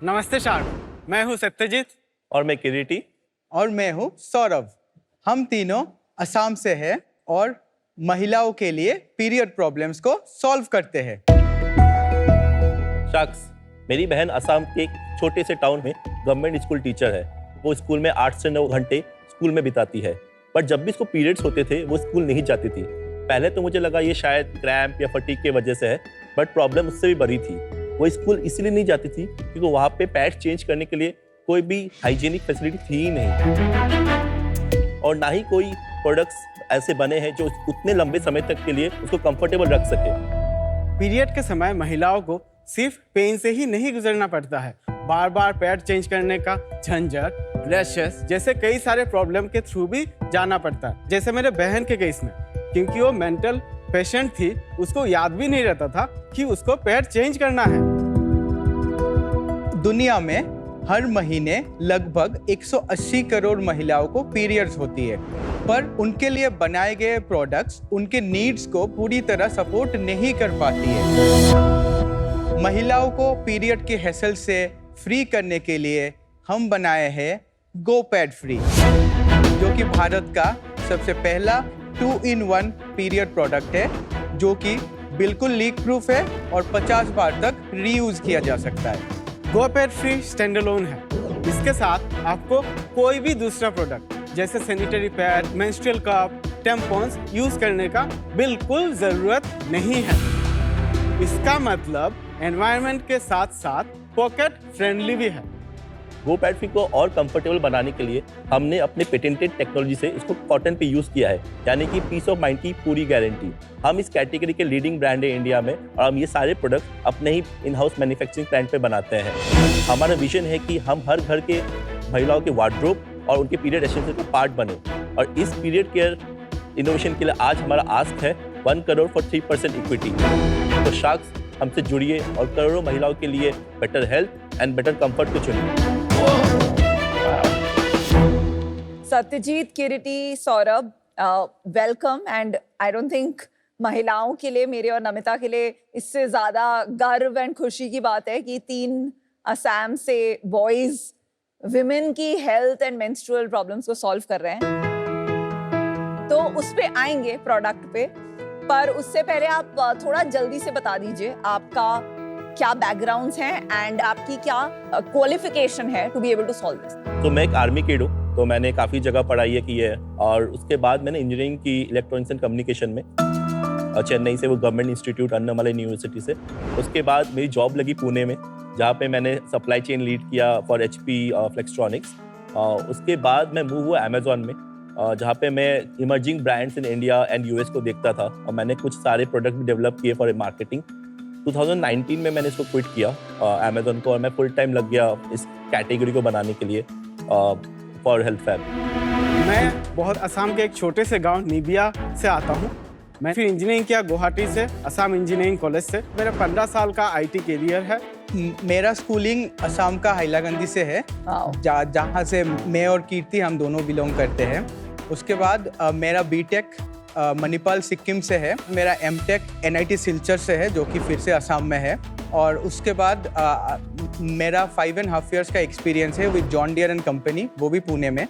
नमस्ते शार्क, मैं हूँ सत्यजीत। और मैं किरीटी। और मैं हूँ सौरभ। हम तीनों असम से हैं और महिलाओं के लिए पीरियड प्रॉब्लम्स को सॉल्व करते हैं। शख्स, मेरी बहन असम के एक छोटे से टाउन में गवर्नमेंट स्कूल टीचर है। वो स्कूल में 8 से 9 घंटे स्कूल में बिताती है, पर जब भी इसको पीरियड्स होते थे वो स्कूल नहीं जाती थी। पहले तो मुझे लगा ये शायद क्रैम्प या फटीग की वजह से है, बट प्रॉब्लम उससे भी बड़ी थी। वो स्कूल इसलिए नहीं जाती थी क्योंकि वहाँ पे पैड चेंज करने के लिए कोई भी हाइजीनिक फैसिलिटी थी ही नहीं, और ना ही कोई प्रोडक्ट्स ऐसे बने हैं जो उतने लंबे समय तक के लिए उसको कंफर्टेबल रख सके। पीरियड के समय महिलाओं को सिर्फ पेन से ही नहीं गुजरना पड़ता है, बार बार पैड चेंज करने का झंझट, रैशेस जैसे कई सारे प्रॉब्लम के थ्रू भी जाना पड़ता है। जैसे मेरे बहन के केस में, क्योंकि वो मेंटल पेशेंट थी, उसको याद भी नहीं रहता था कि उसको पैड चेंज करना है। दुनिया में हर महीने लगभग 180 करोड़ महिलाओं को पीरियड्स होती है, पर उनके लिए बनाए गए प्रोडक्ट्स उनके नीड्स को पूरी तरह सपोर्ट नहीं कर पाती है। महिलाओं को पीरियड के हैसल से फ्री करने के लिए हम बनाए हैं गो पैड फ्री, जो कि भारत का सबसे पहला 2-in-1 पीरियड प्रोडक्ट है, जो कि बिल्कुल लीक प्रूफ है और 50 बार तक रीयूज किया जा सकता है। गो पैड फ्री स्टैंड अलोन है। इसके साथ आपको कोई भी दूसरा प्रोडक्ट जैसे sanitary pad, menstrual cup, tampons use करने का बिल्कुल जरूरत नहीं है। इसका मतलब एनवायरनमेंट के साथ साथ पॉकेट फ्रेंडली भी है। गो पैड फ्री को और कंफर्टेबल बनाने के लिए हमने अपने पेटेंटेड टेक्नोलॉजी से इसको कॉटन पे यूज किया है, यानी कि पीस ऑफ माइंड की पूरी गारंटी। हम इस कैटेगरी के लीडिंग ब्रांड है इंडिया में, और हम ये सारे प्रोडक्ट अपने ही इन हाउस मैन्युफैक्चरिंग प्लांट पे बनाते हैं। हमारा विजन है कि हम हर घर के महिलाओं के वार्डरोब और उनके पीरियड एसेंशियल का पार्ट बने, और इस पीरियड केयर इनोवेशन के लिए आज हमारा आस्क है 1 करोड़ फॉर 3% इक्विटी। तो शख्स, हमसे जुड़िए और करोड़ों महिलाओं के लिए better health and better comfort को चुनिए। Satyajit, Kiriti, Saurabh, welcome. And I don't think महिलाओं के लिए, मेरे और नमिता के लिए, इससे ज़्यादा गर्व एंड खुशी की बात है कि 3 असम से बॉयज़ विमेन की हेल्थ एंड मेंस्ट्रुअल प्रॉब्लम्स को सॉल्व कर रहे हैं। तो उस पे आएंगे प्रोडक्ट पे, पर उससे पहले आप थोड़ा जल्दी से बता दीजिए आपका क्या बैकग्राउंड्स हैं एंड आपकी क्या क्वालिफिकेशन है to be able to solve this. तो मैं एक आर्मी किड हूँ, तो मैंने काफ़ी जगह पढ़ाई की है, और उसके बाद मैंने इंजीनियरिंग की इलेक्ट्रॉनिक्स एंड कम्युनिकेशन में, चेन्नई से, वो गवर्नमेंट इंस्टीट्यूट अन्नामलाई यूनिवर्सिटी से। उसके बाद मेरी जॉब लगी पुणे में, जहाँ पे मैंने सप्लाई चेन लीड किया फॉर HP फ्लेक्सट्रॉनिक्स। उसके बाद मैं मूव हुआ अमेजॉन में, जहाँ पे मैं emerging brands in India and US को देखता था, और मैंने कुछ सारे प्रोडक्ट भी डेवलप किए फॉर मार्केटिंग। 2019 में मैंने इसको क्विट किया अमेजॉन को, और मैं फुल टाइम लग गया इस कैटेगरी को बनाने के लिए फॉर हेल्थ फैब। मैं बहुत असम के एक छोटे से गांव निबिया से आता हूं। मैं फिर इंजीनियरिंग किया गुवाहाटी से, असम इंजीनियरिंग कॉलेज से। मेरा 15 साल का IT कैरियर है। मेरा स्कूलिंग असम का हैलाकंदी से है, जहाँ से मैं और कीर्ति हम दोनों बिलोंग करते हैं। उसके बाद मेरा बीटेक मणिपाल सिक्किम से है। मेरा एमटेक NIT सिलचर से है, जो कि फिर से असम में है। और उसके बाद मेरा 5.5 years का एक्सपीरियंस है with John Deere and company, वो भी पुणे में।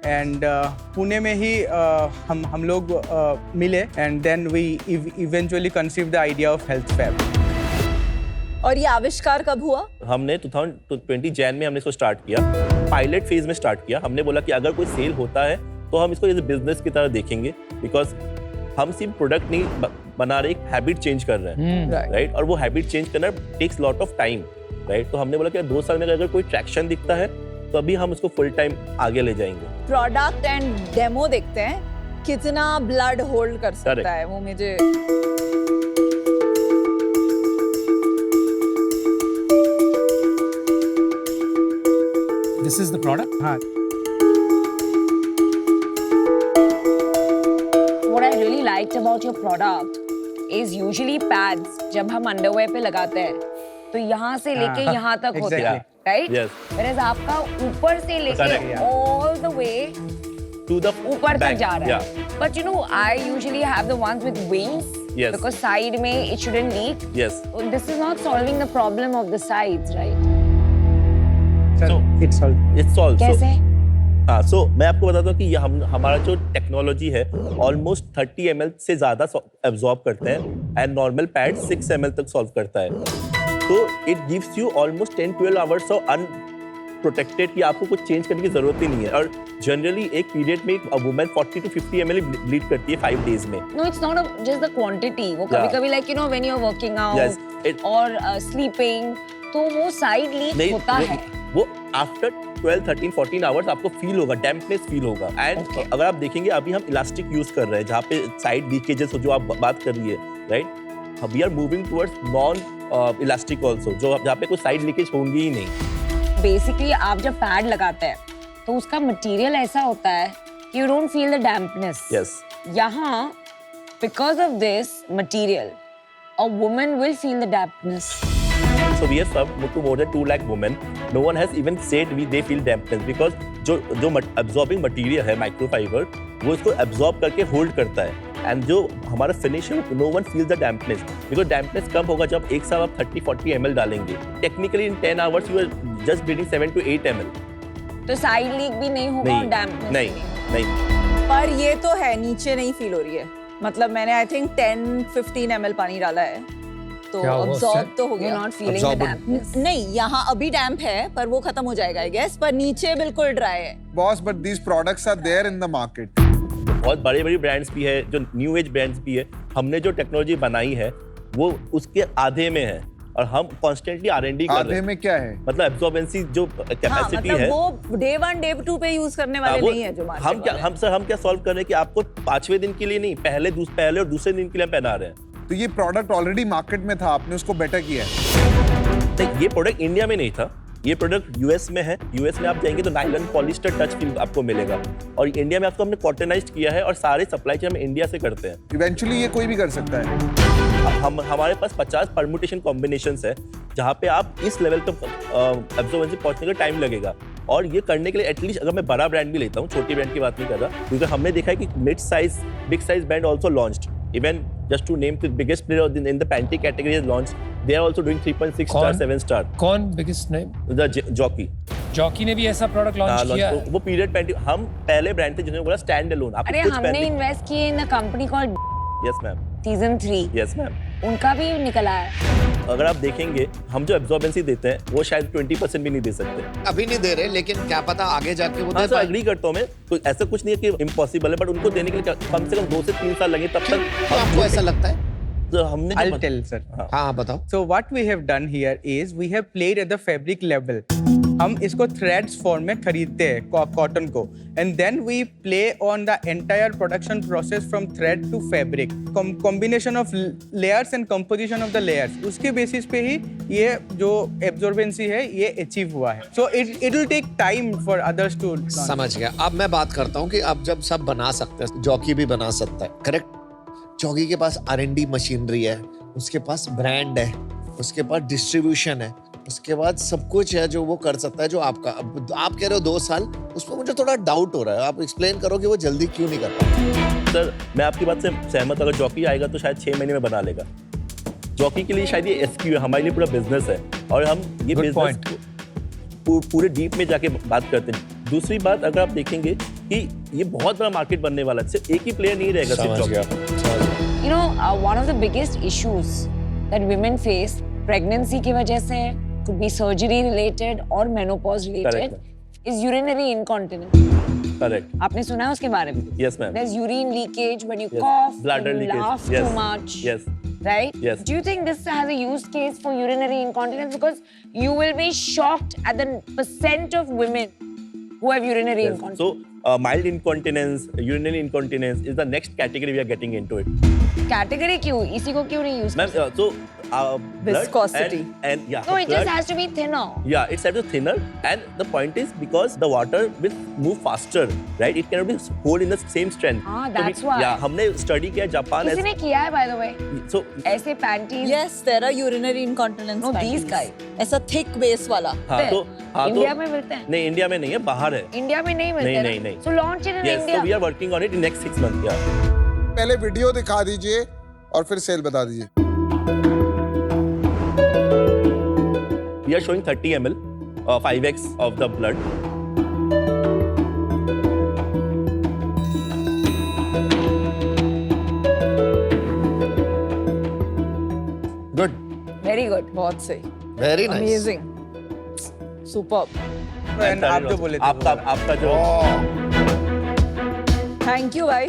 एंड पुणे में ही हम लोग मिले, and then we eventually conceive the idea of Health Fab. और ये आविष्कार कब हुआ? हमने 2020 जैन में हमने इसको स्टार्ट किया, पायलट फेज में स्टार्ट किया। हमने बोला कि अगर कोई सेल होता है तो हम इसको एज ए बिजनेस की तरह देखेंगे, बिकॉज हम सिर्फ प्रोडक्ट नहीं बना रहे, एक हैबिट चेंज कर रहे हैं, राइट? और वो हैबिट चेंज करना takes lot of time, right? तो हमने बोला कि 2 साल में अगर कोई ट्रैक्शन दिखता है तो अभी हम उसको फुल टाइम आगे ले जाएंगे। प्रोडक्ट एंड डेमो देखते हैं कितना ब्लड होल्ड कर सकता है वो मुझे। This is the product? हाँ, What I really liked about your product is usually pads जब हम अंडरवेयर पे लगाते हैं तो यहाँ से लेके यहाँ तक होते हैं, right? Yes. Whereas आपका ऊपर से लेके all the way To the ऊपर तक back, जा रहा है। yeah. But you know, I usually have the ones with wings. Yes. Because side में it shouldn't leak. Yes. So this is not solving the problem of the sides, right? So It's all. it's all कैसे? हाँ, सो मैं आपको बताता हूँ कि ये हमारा जो टेक्नोलॉजी है ऑलमोस्ट 30 ml से ज़्यादा एब्जॉर्ब करते हैं एंड नॉर्मल पैड 6 ml तक सॉल्व करता है। तो it gives you almost 10-12 hours of unprotected कि आपको कुछ चेंज करने की ज़रूरत ही नहीं है। और जनरली एक पीरियड में एक वुमेन 40 to 50 ml ब्लीड करती है 5 days में। No, it's not just the quantity. वो Yeah. कभी-कभी like you know when you're working out Yes, और sleeping, तो वो side leak नहीं, होता है। वो आफ्टर 12, 13, 14 आवर्स आपको फील होगा, डैम्पनेस फील होगा। And Okay. अगर आप देखेंगे अभी हम इलास्टिक यूज कर रहे हैं जहाँ पे साइड लीकेजेस हो जो आप बात कर रही है, right? We are moving towards non elastic also, जो जहाँ पे कोई साइड लीकेज होंगी ही नहीं। बेसिकली आप जब पैड लगाते हैं तो उसका मटेरियल ऐसा होता है कि you don't feel the dampness. Yes, यहाँ because of this material a woman will feel the dampness. so we have served to more than 2 lakh women. No one has even said they feel dampness because जो absorbing material है microfiber वो इसको absorb करके hold करता है and जो हमारा finish है no one feels the dampness because dampness कब होगा जब एक साथ आप 30-40 ml डालेंगे। Technically in 10 hours you are just bleeding 7 to 8 ml। तो साइड लीक भी नहीं होगा और नहीं, डैम्पनेस नहीं। पर ये तो है नीचे नहीं फील हो रही है। मतलब मैंने आई थिंक 10-15 ml पानी डाला है तो क्या हुआ अब्सॉर्ब उससे? तो हो यू गया। Not feeling the Absorbent. Dampness. नहीं, यहाँ अभी डैम्प है पर वो खत्म हो जाएगा आई गेस, पर नीचे बिल्कुल ड्राई है। Boss, but these products are there in the market. बहुत बड़ी बड़ी ब्रांड्स भी है, जो न्यू एज ब्रांड्स भी है। हमने जो टेक्नोलॉजी बनाई है वो उसके आधे में है और हम कॉन्स्टेंटली R&D कर रहे आधे हैं। में क्या है? मतलब एब्जॉर्बेंसी जो हाँ, कैपेसिटी मतलब है वो डे 1 डे 2 पे यूज करने वाले वो नहीं है जो हम मार्केट क्या वाले। हम क्या सॉल्व कर रहे हैं कि आपको 5वें दिन के लिए नहीं, पहले और दूसरे दिन के लिए हम पहना रहे हैं। तो ये प्रोडक्ट ऑलरेडी मार्केट में था, आपने उसको बेटर किया है। नहीं, ये प्रोडक्ट इंडिया में नहीं था, ये प्रोडक्ट यूएस में है। यूएस में आप जाएंगे तो नाइलन पॉलिस्टर टच फील आपको मिलेगा और इंडिया में आपको हमने कॉटनाइज्ड किया है और सारे सप्लाई चेन हम इंडिया से करते हैं। इवेंचुअली ये कोई भी कर सकता है। हमारे पास 50 परमुटेशन कॉम्बिनेशंस है जहाँ पे आप इस लेवल तक एब्जॉर्बेंसी पहुंचने का टाइम लगेगा। और ये करने के लिए एटलीस्ट अगर मैं बड़ा ब्रांड भी लेता हूँ, छोटी ब्रांड की बात नहीं कर रहा, क्योंकि हमने देखा है कि mid size big size brand also launched. Even just to name the biggest player in the panty category has launched, they are also doing 3.6 star, 7 star. कौन biggest name? The jockey. Jockey ने भी ऐसा product launch किया है। वो period panty हम पहले brand थे जिन्होंने बोला स्टैंड अलोन। आप अरे कुछ हमने पहनने। इन्वेस्ट किए in the company called yes ma'am, season 3, yes ma'am. उनका भी निकला है। अगर आप देखेंगे हम जो एब्जॉर्बेंसी देते हैं वो शायद 20% भी नहीं दे सकते। अभी नहीं दे रहे, लेकिन क्या पता आगे जाके वो हाँ दे सर, पाए। एग्री करता हूँ मैं। तो ऐसा कुछ नहीं है कि इम्पॉसिबल है, बट उनको देने के लिए कम से कम 2 से 3 साल लगे तब क्यों? तक। तो आपको ऐसा लगता है? तो हमने जो I'll tell, sir. हाँ बताओ। So what we have done here is we have played at the fabric level. हम इसको threads form में खरीदते हैं कॉटन को and then we play on the entire production process from thread to fabric. Combination of layers and composition of the layers. उसके basis पे ही ये जो absorbency है ये achieve हुआ है. So it will take time for others to launch. समझ गया। अब मैं बात करता हूँ कि अब जब सब बना सकते हैं, जॉकी भी बना सकता है, करेक्ट? जॉकी के पास R&D मशीनरी है, उसके पास ब्रांड है, उसके पास डिस्ट्रीब्यूशन है, उसके बाद सब कुछ है जो वो कर सकता है। जो आपका अब आप कह रहे हो 2 साल, उस पर मुझे थोड़ा डाउट हो रहा है। आप एक्सप्लेन करो कि वो जल्दी क्यों नहीं कर पाता। सर मैं आपकी बात से सहमत। अगर जॉकी आएगा तो शायद 6 महीने में बना लेगा। जॉकी के लिए शायद ये एसक्यू है, हमारे लिए पूरा बिजनेस है और हम ये Good बिजनेस पूरे डीप में जाके बात करते हैं। दूसरी बात, अगर आप देखेंगे कि ये बहुत बड़ा मार्केट बनने वाला है, सिर्फ एक ही प्लेयर नहीं रहेगा सिर्फ jockey. You know, one of the biggest issues that women face pregnancy की वजह से could be surgery related or menopause related is urinary incontinence. Correct, आपने सुना है उसके बारे में? Yes ma'am. There's urine leakage when you Yes. cough, Bladder when you leakage. laugh Yes. too much. Yes. Right? Yes. Do you think this has a use case for urinary incontinence? Because you will be shocked at the percent of women who have urinary incontinence. So mild incontinence, urinary incontinence is the next category we are getting into it. Category क्यों? इसी को क्यों नहीं use Ma'am, करते? so blood Viscosity. and yeah. No, it blood, just has to be thinner. yeah, it's a little thinner, and the point is because the water will move faster, right? It cannot be hold in the same strength. Ah, So that's why. Yeah, हमने study किया Japan किसी ने किया है by the way. so ऐसे panties. Yes, there are urinary incontinence No, these panties. guys. ऐसा thick base वाला। हाँ तो इंडिया में मिलते हैं? नहीं, इंडिया में नहीं है, बाहर है। इंडिया में नहीं मिलते नहीं, ना? नहीं, नहीं। So launch it in Yes, India. so we are working on it in next 6 months. Yeah. पहले वीडियो दिखा दीजिए और फिर सेल बता दीजिए। We are showing 30 ml 5x of the blood. Good, very good, बहुत सही, वेरी नाइस। Amazing, superb. आप जो बोले थे आपका जो थैंक यू भाई,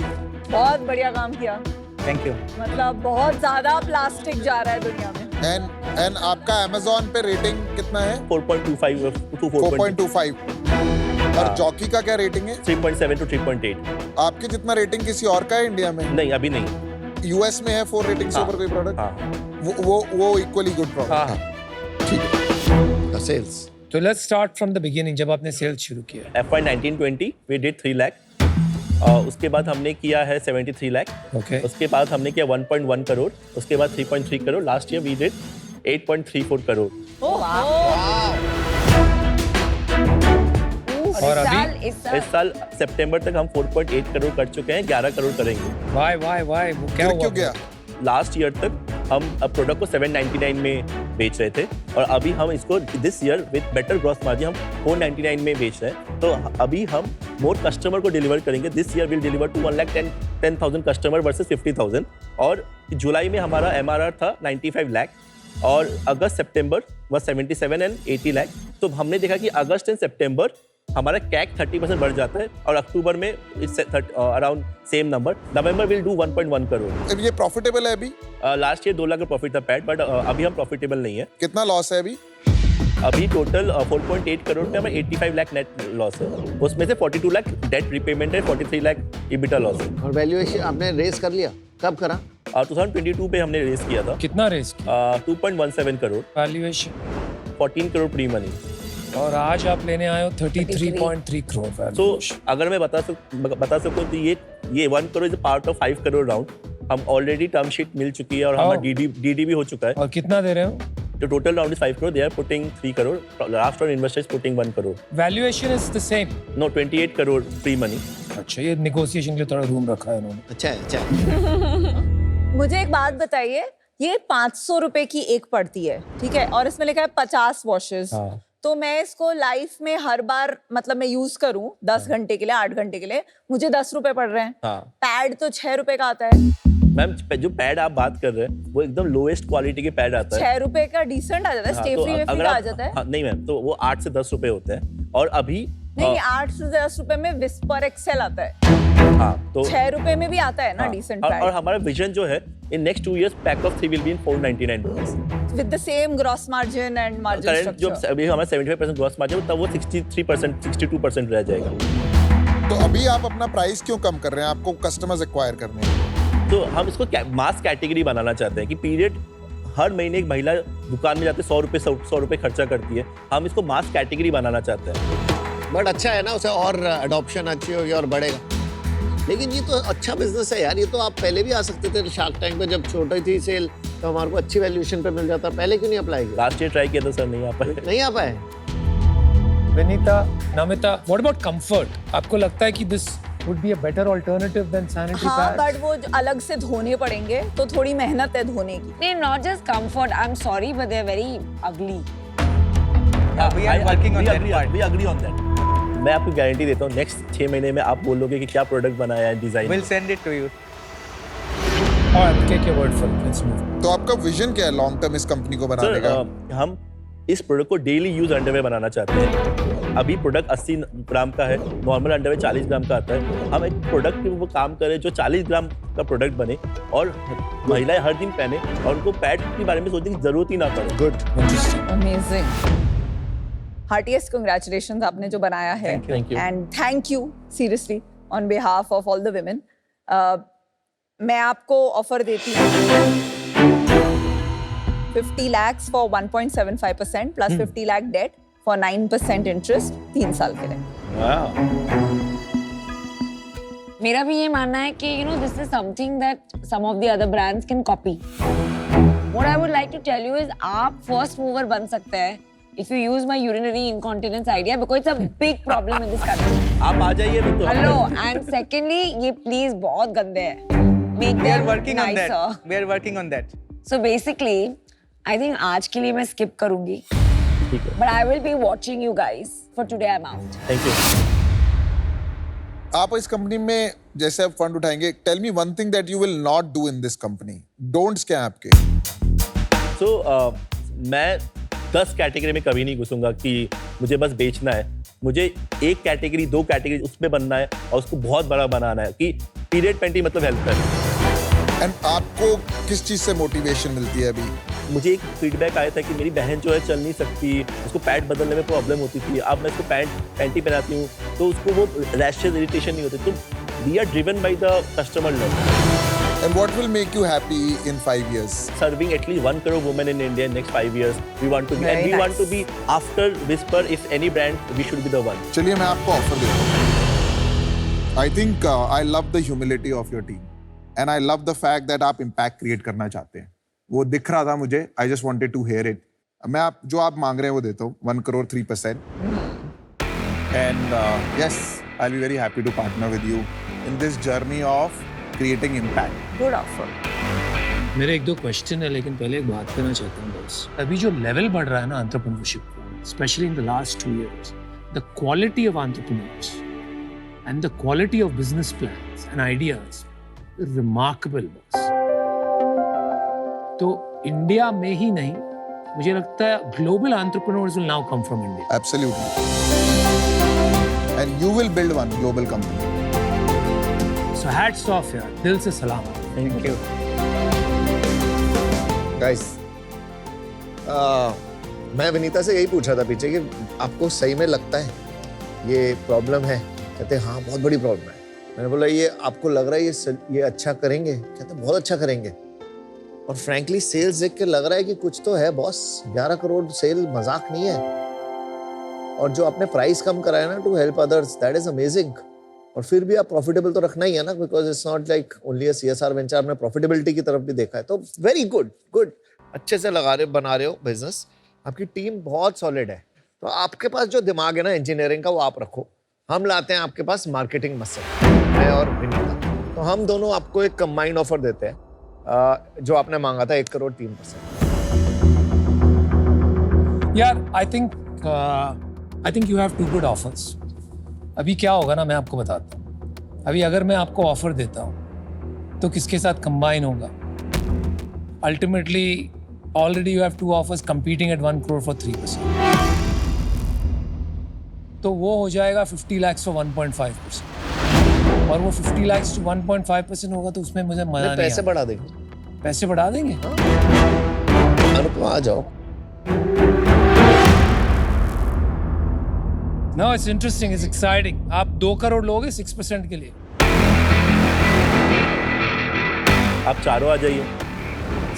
बहुत बढ़िया काम किया। Thank you. मतलब बहुत ज्यादा प्लास्टिक जा रहा है दुनिया में। एंड आपका Amazon पे रेटिंग कितना है? 4.25 to 4.25। और जॉकी का क्या रेटिंग है? 3.7 to 3.8। आपके जितना रेटिंग किसी और का है इंडिया में? नहीं, अभी नहीं। यूएस में है 4 रेटिंग से हाँ, ऊपर कोई प्रोडक्ट? हाँ। वो इक्वली गुड प्रोडक्ट है। ठीक है। सेल्स। तो let's start from the beginning, जब आपने सेल्स शुरू किया। FY 19-20 we did 3 lakh. उसके बाद हमने किया है 73 लाख। Okay. उसके बाद हमने किया 1.1 करोड़। उसके बाद 3.3 crore. Last year we did 8.34 crore. और अभी? इस साल सितंबर तक हम 4.8 करोड़ कर चुके हैं, 11 करोड़ करेंगे। वाई वो क्या फिर हुआ? क्यों गया? लास्ट ईयर तक हम प्रोडक्ट को 799 में बेच रहे थे और अभी हम इसको this year with better gross margin हम 499 में बेच रहे हैं। तो अभी हम मोर कस्टमर को डिलीवर करेंगे। This year will deliver to 1,10,000 customer versus 50,000। और जुलाई में हमारा MRR था 95 लाख और अगस्त सितंबर वह 77 एंड 80 लाख। तो हमने देखा कि अगस्त एंड सितंबर हमारा कैक 30% बढ़ जाता है और अक्टूबर में around same number. November will do 1.1 crore. ये प्रॉफिटेबल है अभी? लास्ट ईयर 2 लाख का प्रॉफिट था पैट, बट अभी हम प्रॉफिटेबल नहीं है। कितना लॉस है अभी? अभी टोटल 4.8 करोड़ में हमें 85 लाख नेट लॉस है। उसमें से 42 लाख डेट रिपेमेंट है, 43 लाख EBITDA लॉस है। और वैल्यूएशन आपने रेस कर लिया? कब करा? 2022 पे हमने रेस किया था। कितना रेस किया? 2.17 crore, valuation 14 crore pre money. और आज आप लेने आए हो 33.3 करोड़ तो valuation। अगर मैं बता सकूं तो ये 1 crore is part of 5 crore round. हम ऑलरेडी टर्म शीट मिल चुकी है और हमारा DD भी हो चुका है। और कितना दे रहे हो? तो total round is 5 crore, they are putting 3 crore, last round investor is putting 1 crore. Valuation is the same? No, 28 crore pre money. अच्छा, ये नेगोशिएशन के लिए थोड़ा रूम रखा है इन्होंने। अच्छा है। मुझे एक बात बताइए, ये 500 रुपए की एक पड़ती है, ठीक है, और इसमें लिखा है 50 वॉशेस। हाँ। तो मैं इसको लाइफ में हर बार मतलब मैं यूज करूं 10 घंटे के लिए, 8 घंटे के लिए, मुझे 10 रुपए पड़ रहे हैं। हाँ। पैड तो 6 रुपए का आता है। मैम, जो पैड आप बात कर रहे हैं वो एकदम लोएस्ट क्वालिटी के पैड आता है। 6 रुपए का डिसेंट आ जाता है, स्टे फ्री अगर का आ आप- जाता है। हाँ, नहीं मैम, तो वो 8 से 10 रुपए होते हैं और अभी नहीं, 8 से 10 रुपए में विस्पर एक्सेल आता है। हाँ, तो 6 रुपए में भी आता है ना हाँ, डिसेंट और पैड, हमारा विजन जो है in next 2 years pack of 3 will be in 499 rupees. With the same gross margin and margin current जो स्ट्रक्चर। अभी हमारा 75% ग्रॉस मार्जिन तब वो 63%, 62% रह जाएगा। तो अभी आप अपना प्राइस क्यों कम कर रहे हैं? आपको कस्टमर्स एक्वायर करने हैं। तो हम इसको मास कैटेगरी बनाना चाहते हैं कि पीरियड हर महीने एक महिला दुकान में जाते 100 रुपए खर्चा करती है। हम इसको मास कैटेगरी बनाना चाहते हैं। बट अच्छा है ना, उसे और अडॉप्शन अच्छी होगी और बढ़ेगा। लेकिन ये तो अच्छा बिजनेस है यार। ये तो आप पहले भी आ सकते थे शार्क टैंक पे, जब छोटी थी सेल तो हमारे को अच्छी वैल्यूएशन पे मिल जाता। पहले क्यों नहीं अप्लाई किया? लास्ट ईयर ट्राई किया था सर, नहीं आ पाए। नहीं आ पाए। Vinita, Namita, what about comfort? आपको लगता है कि this would be a better alternative than sanitary हाँ, pads? बट वो अलग से धोने पड़ेंगे, तो थोड़ी मेहनत है धोने की। They're not just comfort. I'm sorry, but they're very ugly. We are working on that part. We agree on that. मैं आपको गारंटी देता हूँ नेक्स्ट 6 महीने में आप बोलोगे कि क्या प्रोडक्ट बनाया है, design. We'll send it to you. All right, take your word for it. Let's move. तो आपका विजन क्या है लॉन्ग टर्म इस कंपनी को बनाने का? हम इस प्रोडक्ट को डेली यूज अंडरवेयर बनाना चाहते हैं। अभी प्रोडक्ट 80 ग्राम का है, नॉर्मल अंडरवेयर 40 ग्राम का आता है। हम एक प्रोडक्ट पे वो काम करें जो 40 ग्राम का प्रोडक्ट बने और महिलाएं हर दिन पहने और उनको पैड के बारे में सोचने की जरूरत ही ना पड़े। गुड। अमेजिंग। हार्टिएस्ट कांग्रेचुलेशंस, आपने जो बनाया है। Thank you. And thank you seriously on behalf of all the women. मैं आपको ऑफर देती हूँ 50 lakhs for 1.75% plus 50 lakh debt for 9% interest 3 साल के लिए। मेरा भी ये मानना है कि this is something that some of the other brands can copy. What I would like to tell you is आप first mover बन सकते हैं if you use my urinary incontinence idea because it's a big problem in this country. आप आ जाइए तो Hello, and secondly ये please बहुत गंदे हैं. Make We are them working on nicer. that. We are working on that. So basically, I think आज के लिए मैं skip करूँगी. ठीक है, But I will be watching you guys. For today, I'm out. Thank you. आप इस company में जैसे आप फंड उठाएंगे, tell me one thing that you will not do in this company. Don'ts क्या हैं आपके? सो मैं 10 कैटेगरी में कभी नहीं घुसूंगा कि मुझे बस बेचना है। मुझे एक कैटेगरी, 2 कैटेगरी उसमें बनना है और उसको बहुत बड़ा बनाना है कि पीरियड 20 मतलब हेल्थ कर। एंड आपको किस चीज से मोटिवेशन मिलती है अभी? मुझे एक फीडबैक आया था कि मेरी बहन जो है चल नहीं सकती, उसको पैंट बदलने में प्रॉब्लम होती थी। अब मैं उसको पैंटी पहनाती हूँ तो उसको वो रैशेज, इरिटेशन नहीं होते। तो we are driven by the customer love. And what will make you happy in 5 years? Serving at least 1 crore women in India in next 5 years. We want to be, Very and we nice. want to be after Whisper. If any brand, we should be the one. चलिए मैं आपको offer देता हूँ। I think I love the humility of your team, and I love the fact that आप impact create करना चाहते हैं। वो दिख रहा था मुझे। I just wanted to hear it. मैं आप मांग रहे हैं वो देता हूँ, 1 crore 3%. And yes, I'll be very happy to partner with you in this journey of creating impact. Good offer. मेरे 1-2 क्वेश्चन है, लेकिन पहले एक बात करना चाहता हूँ बॉस। अभी जो लेवल बढ़ रहा है ना एंटरप्रेन्योरशिप का, specially in the last 2 years, the quality of entrepreneurs and the quality of business plans and ideas remarkable boss. तो इंडिया में ही नहीं, मुझे लगता है global entrepreneurs will now come from India. Absolutely. And you will build one global company. So hats off यार, दिल से सलाम। Thank you. गाइस, मैं विनीता से यही पूछ रहा था पीछे कि आपको सही में लगता है ये प्रॉब्लम है? कहते हैं हाँ बहुत बड़ी प्रॉब्लम है। मैंने बोला ये आपको लग रहा है ये अच्छा करेंगे? कहते हैं बहुत अच्छा करेंगे। और फ्रैंकली सेल्स देख के लग रहा है कि कुछ तो है बॉस। 11 करोड़ सेल मजाक नहीं है। और जो आपने प्राइस कम कराया ना to help others, that is amazing. और फिर भी आप प्रॉफिटेबल तो रखना ही है ना, because it's not like only a CSR venture. आपने प्रॉफिटेबिलिटी की तरफ भी देखा है, तो वेरी गुड गुड। अच्छे से बना रहे हो बिजनेस। आपकी टीम बहुत सॉलिड है। तो आपके पास जो दिमाग है ना इंजीनियरिंग का, वो आप रखो। हम लाते हैं आपके पास मार्केटिंग मसल, मैं और विनीता। तो हम दोनों आपको एक कंबाइंड ऑफर देते हैं, जो आपने मांगा था 1 करोड़ 3%। यार I think you have 2 good offers. अभी क्या होगा ना, मैं आपको बताता हूँ। अभी अगर मैं आपको ऑफर देता हूँ तो किसके साथ कंबाइन होगा? Ultimately already you have 2 offers competing at 1 crore for 3%। तो वो हो जाएगा 50 lakhs for 1.5%। और वो 50 lakhs to 1.5% होगा तो उसमें मुझे मजा नहीं पैसे आएगा। बढ़ा देंगे। पैसे बढ़ा देंगे? अनुपम आ जाओ। No, it's interesting, it's exciting. आप 2 करोड़ लोगे 6% के लिए। आप चारों आ जाइए।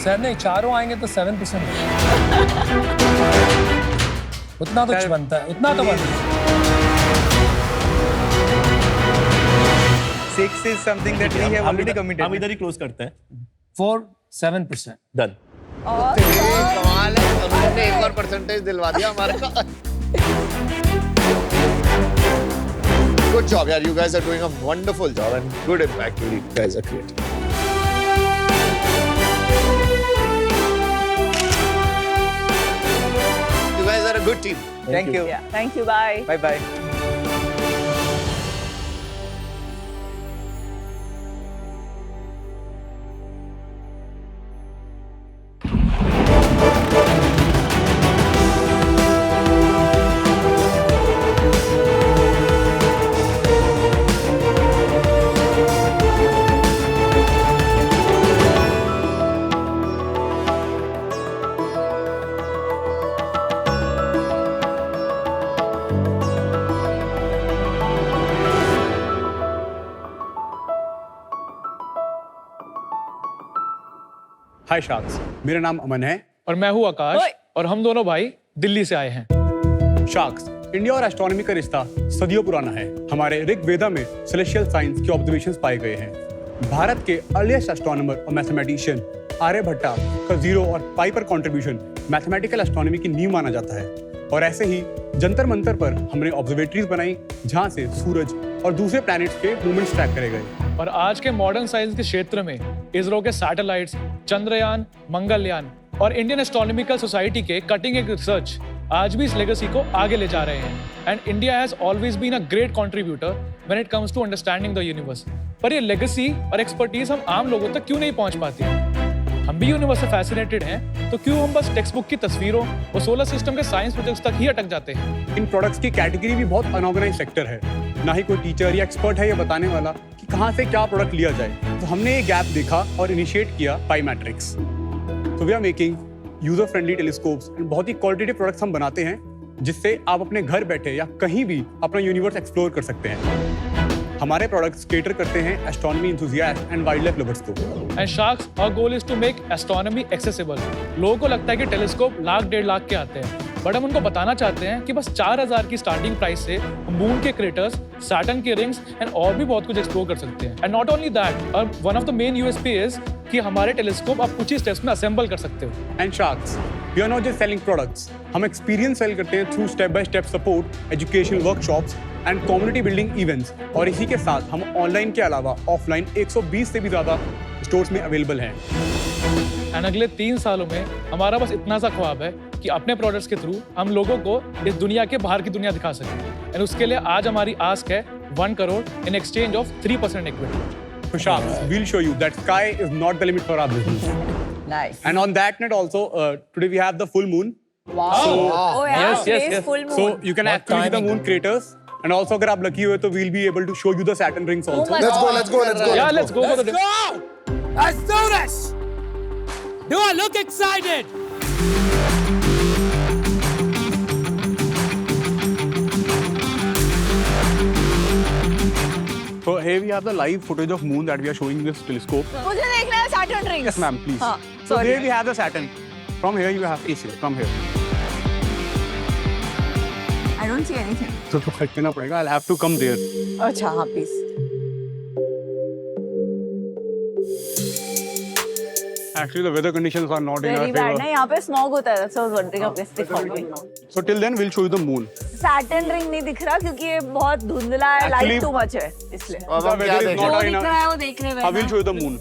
सर नहीं, चारों आएंगे तो 7% उतना तो बनता है, उतना तो बनता है। 6 is something that we have already committed. हम इधर ही क्लोज करते हैं। 7%। डन। कमाल है, उन्होंने एक और परसेंटेज दिलवा दिया हमारे को। Good job, yaar. You guys are doing a wonderful job and good impact you guys are creating. You guys are a good team. Thank you. Yeah. Thank you. Bye. Bye bye. Hi sharks, मेरा नाम अमन है। और मैं हूँ आकाश, ओए। और हम दोनों भाई दिल्ली से आए हैं। शार्क्स, इंडिया और एस्ट्रोनॉमी का रिश्ता सदियों पुराना है। हमारे ऋग्वेदा में सेलेस्टियल साइंस के ऑब्जर्वेशंस पाए गए हैं। भारत के अर्लीस्ट एस्ट्रोनॉमर और मैथमेटिशियन आर्यभट्टा का जीरो और पाई पर कॉन्ट्रीब्यूशन मैथमेटिकल एस्ट्रोनॉमी की नींव माना जाता है। और ऐसे ही जंतर मंतर पर हमने ऑब्जर्वेटरीज बनाई जहां से सूरज और दूसरे प्लैनेट्स के मूवमेंट्स ट्रैक करे गए। और आज के मॉडर्न साइंस के क्षेत्र में इसरो के सैटेलाइट्स, चंद्रयान, मंगलयान और इंडियन एस्ट्रोनॉमिकल सोसाइटी के कटिंग एज रिसर्च आज भी इस लेगेसी को आगे ले जा रहे हैं and India has always been a great contributor when it comes to understanding the universe. पर ये लेगेसी और एक्सपर्टीज हम आम लोगों तक क्यों नहीं पहुंच पाती? हम भी यूनिवर्स से फैसिनेटेड हैं, तो क्यों हम बस टेक्स्ट बुक की तस्वीरों और सोलर सिस्टम के साइंस प्रोजेक्ट्स तक ही अटक जाते हैं? इन प्रोडक्ट्स की कैटेगरी भी बहुत अनऑर्गेनाइज सेक्टर है, ना ही कोई टीचर या एक्सपर्ट है ये बताने वाला कि कहाँ से क्या प्रोडक्ट लिया जाए। तो हमने ये गैप देखा और इनिशिएट किया पाईमैट्रिक्स। तो we are making user friendly telescopes and बहुत ही क्वालिटेटिव प्रोडक्ट्स हम बनाते हैं जिससे आप अपने घर बैठे या कहीं भी अपना यूनिवर्स एक्सप्लोर कर सकते हैं। हमारे प्रोडक्ट्स केटर करते हैं astronomy enthusiast and wildlife lovers को। And sharks, our goal is to make astronomy accessible. लोगों को लगता है कि टेलीस्कोप लाख 1.5 लाख के आते हैं, बट हम उनको बताना चाहते हैं कि बस 4000 की स्टार्टिंग प्राइस से मून के क्रेटर्स, सैटर्न के रिंग्स एंड और भी बहुत कुछ एक्सप्लोर कर सकते हैं। And not only that, one of the main USP is कि हमारे टेलीस्कोप आप कुछ ही स्टेप्स में असेंबल कर सकते हो। And sharks, we are not just selling products, हम एक्सपीरियंस सेल करते हैं through step by step support, educational workshops and community building events. और इसी के साथ हम ऑनलाइन के अलावा ऑफलाइन 120 से भी ज़्यादा स्टोर्स में अवेलेबल हैं। एंड अगले 3 सालों में हमारा बस इतना सा ख्वाब है कि अपने प्रोडक्ट्स के थ्रू हम लोगों को इस दुनिया के बाहर की दुनिया दिखा सकें। एंड उसके लिए आज हमारी आस्क है 1 crore in exchange of 3% equity. So Sharks, we'll show you that sky is not the limit for our business. Nice. And on that note also, today we have the full moon. Wow. Oh yeah, yes, today's yes. full moon. So you can actually see the moon craters. And also अगर आप lucky हुए तो we'll be able to show you the Saturn rings also. my Let's go, God. let's go, let's go. Yeah, let's go for the Let's do this! Do I look excited? So here we have the live footage of moon that we are showing this telescope. मुझे देखना है Saturn rings. Yes ma'am, please. हाँ, So sorry. here we have the Saturn. From here you have AC. From here. I don't see anything. So तो खटकना पड़ेगा. I'll have to come there. अच्छा हाँ please. Actually the weather conditions are not in Very our bad favor. ना, यहाँ पे smog होता है. That's what I was wondering. अब कैसे दिखाओगे? So till then we'll show you the moon. Saturn ring नहीं दिख रहा क्योंकि ये बहुत धुंधला है, Actually- light too much है इसलिए. अब The हम क्या weather is देखें? not वो in दिख our. रहा है वो देखने में I will show you the moon.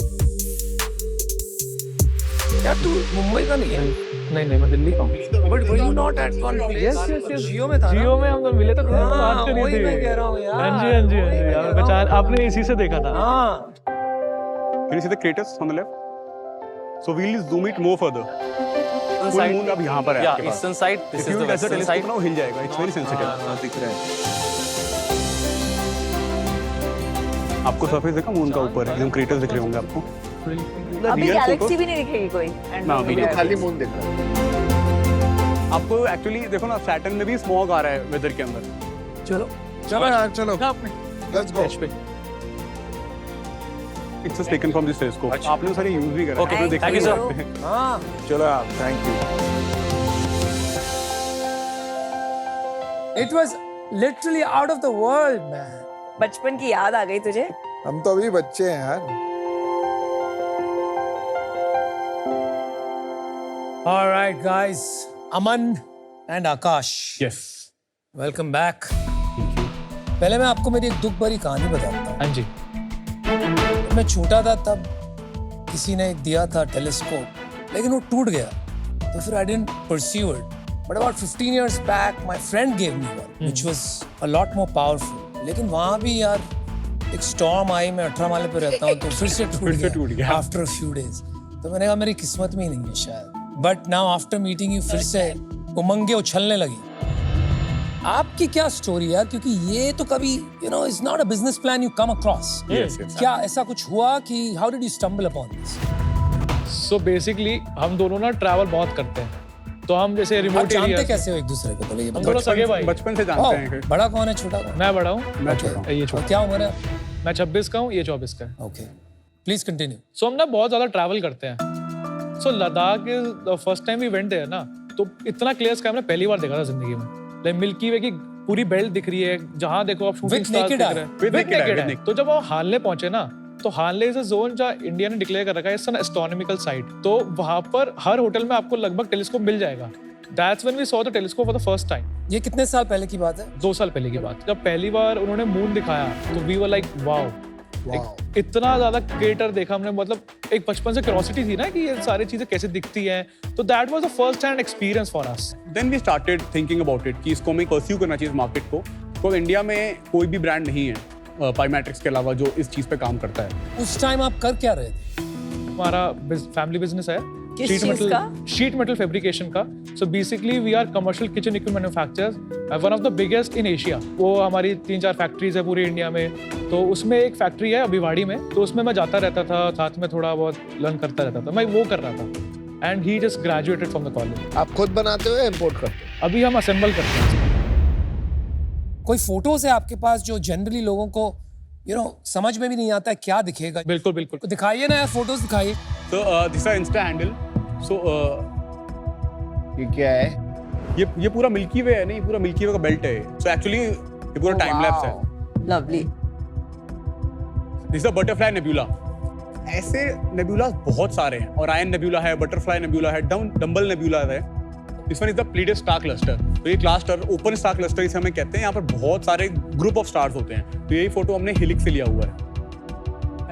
यार तू मुंबई का नहीं है? नहीं मैं दिल्ली का हूँ। But were you not at one place? yes. जियो में था ना? जियो में हम लोग मिले तो थे, हाँ, बात करी वही थी। मैं कह रहा हूँ यार। हाँ जी यार बेचारा आपने इसी से देखा था। हाँ। Can you see the craters on the left? So we'll zoom it more further. Full side. moon अब यहाँ पर है आपके पास. Eastern side. This If is you the touch the western telescope side. ना वो हिल जाएगा. It's very sensitive. हाँ, दिख रहा है। आपको सरफेस देखा मून का ऊपर एकदम क्रेटर्स दिख रहे होंगे आपको. अभी real गैलेक्सी photo- भी नहीं दिखेगी कोई. ना, अभी तो खाली मून दिख रहा है। आपको एक्चुअली देखो ना सैटर्न में भी स्मॉग आ रहा है वेदर के अंदर. चलो यार चलो. Let's go. It's just taken from this telescope. आपने सारे यूज भी करा. Okay, आपने देखा thank you, भी sir. सकते हैं. हाँ। चलो यार, thank you. It was literally out of the world, man. बचपन की याद आ गई तुझे? हम तो अभी बच्चे हैं यार. All right, guys. Aman and Akash. Yes. Welcome back. पहले मैं आपको मेरी एक दुख भरी कहानी बताता हूँ. हाँ जी। जब मैं छोटा था तब किसी ने दिया था टेलीस्कोप, लेकिन वो टूट गया. तो फिर I didn't pursue it. But about 15 years back, my friend gave me one, which was a lot more powerful. लेकिन वहाँ भी यार एक storm आई. मैं 18 माले पे रहता हूँ तो फिर से टूट गया. After a few days. तो मैंने कहा मेरी किस्मत में ही नहीं है शायद. But now after meeting you फिर से उमंगे उछलने लगी. आपकी क्या स्टोरी है? क्योंकि ये तो कभी it's not a business plan you come across. Yes. क्या ऐसा कुछ हुआ कि how did you stumble upon this? So basically हम दोनों ना ट्रैवल बहुत करते हैं, तो हम जैसे आप रिमोट जानते एरिया कैसे हो एक दूसरे को? पहले ये हम दोनों सगे भाई। बचपन से जानते हैं. बताओ. बड़ा कौन है छोटा कौन? मैं बड़ा हूँ, मैं छोटा हूँ. ये और छोटा। क्या उम्र है आपकी? मैं 26 का हूँ, ये 24 का है। Okay, please continue. सो हम ना बहुत ज्यादा ट्रैवल करते हैं. So Ladakh is first time we went there ना, तो इतना क्लियर स्काई हमने पहली बार देखा था जिंदगी में. लाइक मिल्की वे की पूरी बेल्ट दिख रही है, जहाँ देखो आप शूटिंग With स्टार्स naked दिख eye. रहे हैं. With With naked eye, naked with eye. naked. तो जब हम हानले पहुंचे ना, तो हानले इज अ जोन जहाँ इंडिया ने डिक्लेयर कर रखा है इट्स एन एस्ट्रोनॉमिकल साइट. तो वहाँ पर हर होटल में आपको लगभग टेलीस्कोप मिल जाएगा. That's when we saw the telescope for the first time. ये कितने साल पहले की बात है? 2 साल पहले की बात. जब पहली बार उन्होंने मून दिखाया तो वी वर लाइक वाओ. इतना ज्यादा क्रिएटर देखा हमने, मतलब एक बचपन से क्यूरियोसिटी थी ना कि ये सारी चीजें कैसे दिखती हैं, तो that was the first hand experience for us. Then we started thinking about it कि इसको हमें परस्यू करना चाहिए मार्केट को, बिकॉज इंडिया में कोई भी ब्रांड नहीं है पाईमेट्रिक्स के अलावा जो इस चीज़ पे काम करता है। उस टाइम आप कर क्या रहे थे? हमारा फैमिली बिजनेस है किस चीज़ का? शीट मेटल फैब्रिकेशन का। So basically we are commercial kitchen equipment manufacturers, one of the biggest in Asia. वो हमारी 3-4 फैक्ट्रीज है पूरी इंडिया में, तो उसमें एक फैक्ट्री है अभिवाड़ी में, तो उसमें मैं जाता रहता था, साथ में थोड़ा बहुत लर्न करता रहता था, मैं वो कर रहा था। And he just graduated from the college. आप खुद बनाते हो या इम्पोर्ट करते हो? अभी हम असेंबल करते हैं। कोई फोटोज है आपके पास जो जनरली लोगों को समझ में भी नहीं आता है क्या दिखेगा? बिल्कुल बिल्कुल, तो दिखाइए ना यार, फोटोज दिखाइए। तो दिस इज इंस्टा हैंडल। सो ये क्या है? ये पूरा मिल्की वे है, नहीं पूरा मिल्की वे का बेल्ट है। सो एक्चुअली ये पूरा टाइम लैप्स है। Lovely. This is butterfly nebula. ऐसे नेबुलास बहुत सारे हैं, और आयन नेबुला है, बटरफ्लाई नेबुला है, डंबल नेबुला है। This one is the pleaded star cluster. तो ये क्लस्टर ओपन स्टार क्लस्टर इसे हमें कहते हैं। यहाँ पर बहुत सारे ग्रुप ऑफ स्टार्स होते हैं। तो यही फोटो हमने हेलिक्स से लिया हुआ है।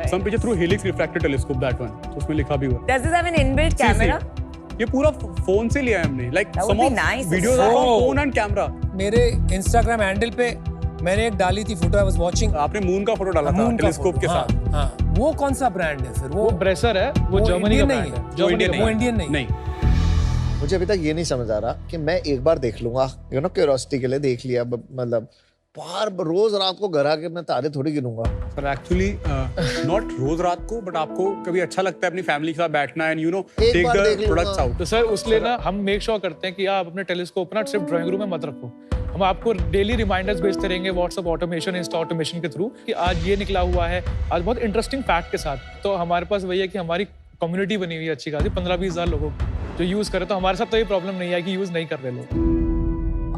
Some picture through helix refractor telescope, that one. तो उसमें लिखा भी हुआ है। Does this have an inbuilt camera? ये पूरा फोन से लिया है हमने। Like That some would be of nice. videos are from phone and camera. मेरे इंस्टाग्राम हैंडल पे मैंने एक डाली थी फोटो, आई वाज वाचिंग। आपने मून का फोटो डाला था टेलीस्कोप के साथ। हाँ, वो कौन सा ब्रांड है फिर? वो ब्रेसर है, वो जर्मनी का इंडियन ब्रांड नहीं है। है। वो इंडियन नहीं। नहीं। मुझे अभी तक ये नहीं समझ आ रहा कि मैं एक बार देख लूंगा, क्यूरियोसिटी के लिए देख लिया, मतलब बार रोज रात को घर आके मैं तारे थोड़ी गिनूंगा। पर एक्चुअली नॉट रोज रात को, बट आपको कभी अच्छा लगता है अपनी फैमिली के साथ बैठना एंड टेक बार देख द लूंगा। Products out. तो सर उसलिए ना हम मेक श्योर करते हैं कि आप अपने टेलीस्कोप ना सिर्फ ड्राइंग रूम में मत रखो। हम आपको डेली रिमाइंडर्स भेजते रहेंगे व्हाट्सएप ऑटोमेशन, इंस्टा ऑटोमेशन के थ्रू कि आज ये निकला हुआ है, आज बहुत इंटरेस्टिंग फैक्ट के साथ। तो हमारे पास वही है कि हमारी कम्युनिटी बनी हुई है अच्छी खासी, 15-20 हज़ार लोगों जो यूज करे। तो हमारे साथ तो ये प्रॉब्लम नहीं है कि यूज नहीं कर रहे लोग।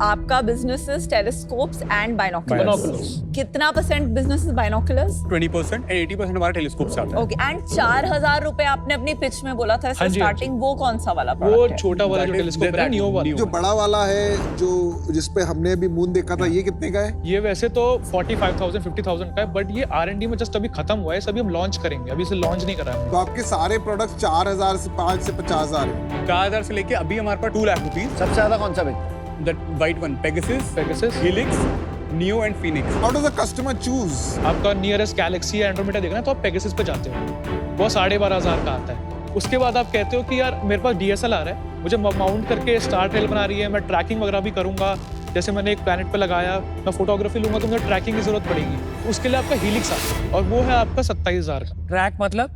आपका business is telescopes and binoculars. Binoculars. कितना % बिजनेस इज बाइनोकुलर्स? 20% एंड 80% हमारा टेलीस्कोप से आता है। ओके। एंड 4000 रुपए आपने अपनी पिच में बोला था हाँ जी, स्टार्टिंग, वो कौन सा वाला वो प्रोडक्ट है? छोटा वाला जो That is- टेलीस्कोप है, that- नियो वाला। जो बड़ा वाला है, जो जिसपे हमने अभी मून देखा था, ये कितने का है? ये वैसे तो 45,000 50,000 का है, बट ये R&D में जस्ट अभी खत्म हुआ है, अभी हम लॉन्च करेंगे, अभी इसे लॉन्च नहीं करा है। तो आपके सारे प्रोडक्ट्स 4,000 से 5 से 50,000 है। 4000 से लेके अभी हमारे पास 2 लाख रुपीज। सबसे ज्यादा कौन सा बिकता है? That white one, Pegasus, helix, neo and Phoenix. How does the customer choose? आपका नियरेस्ट गैलेक्सी या एंड्रोमेडा देखना है तो आप पेगासस पे जाते हो, वो 12,500 का आता है। उसके बाद आप कहते हो कि यार मेरे पास DSLR है, मुझे माउंट करके स्टार ट्रेल बना रही है, मैं ट्रैकिंग वगैरह भी करूंगा, जैसे मैंने एक प्लैनेट पे लगाया, मैं फोटोग्राफी लूंगा तो मुझे ट्रैकिंग की जरूरत पड़ेगी। उसके लिए आपका हीलिक्स आता है, और वो है आपका 27,000 का। ट्रैक मतलब?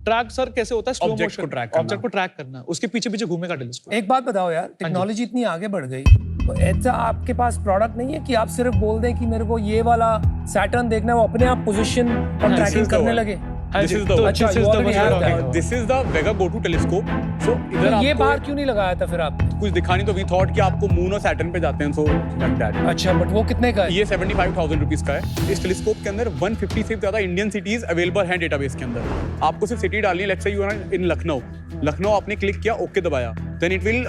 ट्रैक सर कैसे होता है? स्लो Object को मोशन, track करना। ऑब्जेक्ट को ट्रैक करना, उसके पीछे पीछे घूमेगा टेलीस्कोप। एक बात बताओ यार, टेक्नोलॉजी इतनी आगे बढ़ गई, तो ऐसा आपके पास प्रोडक्ट नहीं है कि आप सिर्फ बोल दें कि मेरे को ये वाला सैटर्न देखना है, वो अपने आप पोजीशन और ट्रैकिंग is the करने one. लगे? हाँ This जी, is the तो one. अच्छा, this is you the already one have you're that. talking about. This is the Vega go to telescope. So इधर तो ये आपको बाहर क्यों नहीं लगाया था फिर आपने? कुछ दिखा नहीं, तो वी थॉट कि आपको मून और सैटर्न पे जाते हैं, सो लाइक दैट। अच्छा, बट वो कितने का है? ये 75,000 रुपीज का है। इस टेलीस्कोप के अंदर 150 से ज्यादा इंडियन सिटीज अवेलेबल हैं डेटाबेस के अंदर। आपको सिर्फ सिटी डालनी है। Let's say you are in Lucknow, Lucknow आपने क्लिक किया, ओके दबाया, then it will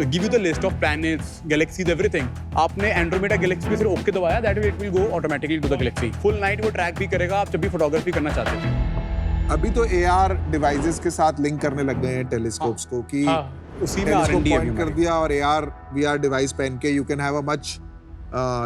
give you the list of planets, galaxies, everything. आपने एंड्रोमेडा गैलेक्सी पे सिर्फ ओके दबाया, that will it will go automatically to the galaxy. Full night वो track भी करेगा, आप जब भी फोटोग्राफी करना चाहते हैं। अभी तो AR डिवाइसेस के साथ लिंक करने लग गए हैं टेलीस्कोप्स को कि हाँ, उसी में टेलीस्कोप R&D है पॉइंट कर हमारी। दिया और AR VR डिवाइस पहन के you can have a much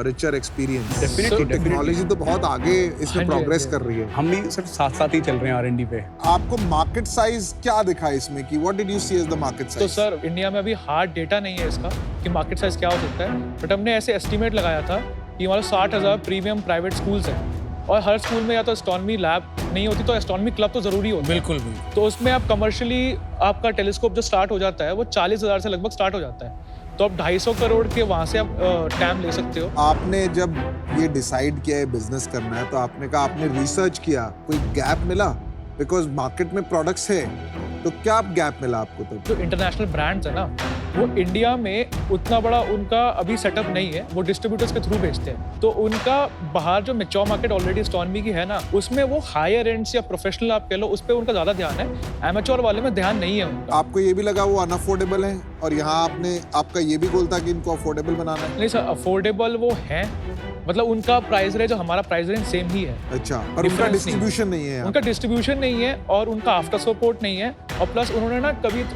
richer experience. Definitely, technology तो बहुत आगे इसमें हाँ जी, प्रोग्रेस हाँ कर रही है। हम भी सिर्फ साथ साथ ही चल रहे हैं R&D पे। आपको मार्केट साइज क्या दिखा इसमें कि what did you see as the market तो साइज? सर इंडिया में अभी हार्ड डेटा नहीं है इसका कि मार्केट साइज क्या हो सकता है, बट हमने ऐसे एस्टिमेट लगाया था कि हमारे 60,000 प्रीमियम प्राइवेट स्कूल्स हैं, और हर स्कूल में या तो एस्ट्रोनॉमी लैब नहीं होती तो एस्ट्रोनॉमी क्लब तो जरूरी होता है। बिल्कुल बिल्कुल। तो उसमें आप कमर्शियली आपका टेलीस्कोप जो स्टार्ट हो जाता है वो 40,000 से लगभग स्टार्ट हो जाता है। तो आप 250 करोड़ के वहाँ से आप टैम ले सकते हो। आपने जब ये डिसाइड किया है बिजनेस करना है, तो आपने कहा आपने रिसर्च किया, कोई गैप मिला? बिकॉज मार्केट में प्रोडक्ट्स है, तो क्या गैप मिला आपको? तो जो इंटरनेशनल ब्रांड्स है ना, वो इंडिया में उतना बड़ा उनका अभी सेटअप नहीं है, वो डिस्ट्रीब्यूटर्स के थ्रू बेचते हैं। तो उनका बाहर जो मैच्योर मार्केट ऑलरेडी एस्ट्रोनॉमी की है ना, उसमें वो हायर एंड्स या प्रोफेशनल आप कह लो, उस पर उनका ज्यादा ध्यान है। एमेच्योर वाले में ध्यान नहीं है उनका। आपको ये भी लगा वो अनअफोर्डेबल है? और यहाँ आपका ये भी गोल था कि इनको अफोर्डेबल बनाना है? नहीं सर, अफोर्डेबल वो है, मतलब उनका प्राइस रेंज और हमारा प्राइस रेंज सेम ही है। अच्छा, पर उनका डिस्ट्रीब्यूशन नहीं है यहाँ? उनका डिस्ट्रीब्यूशन नहीं है और उनका आफ्टर सपोर्ट नहीं है, और प्लस उन्होंने ना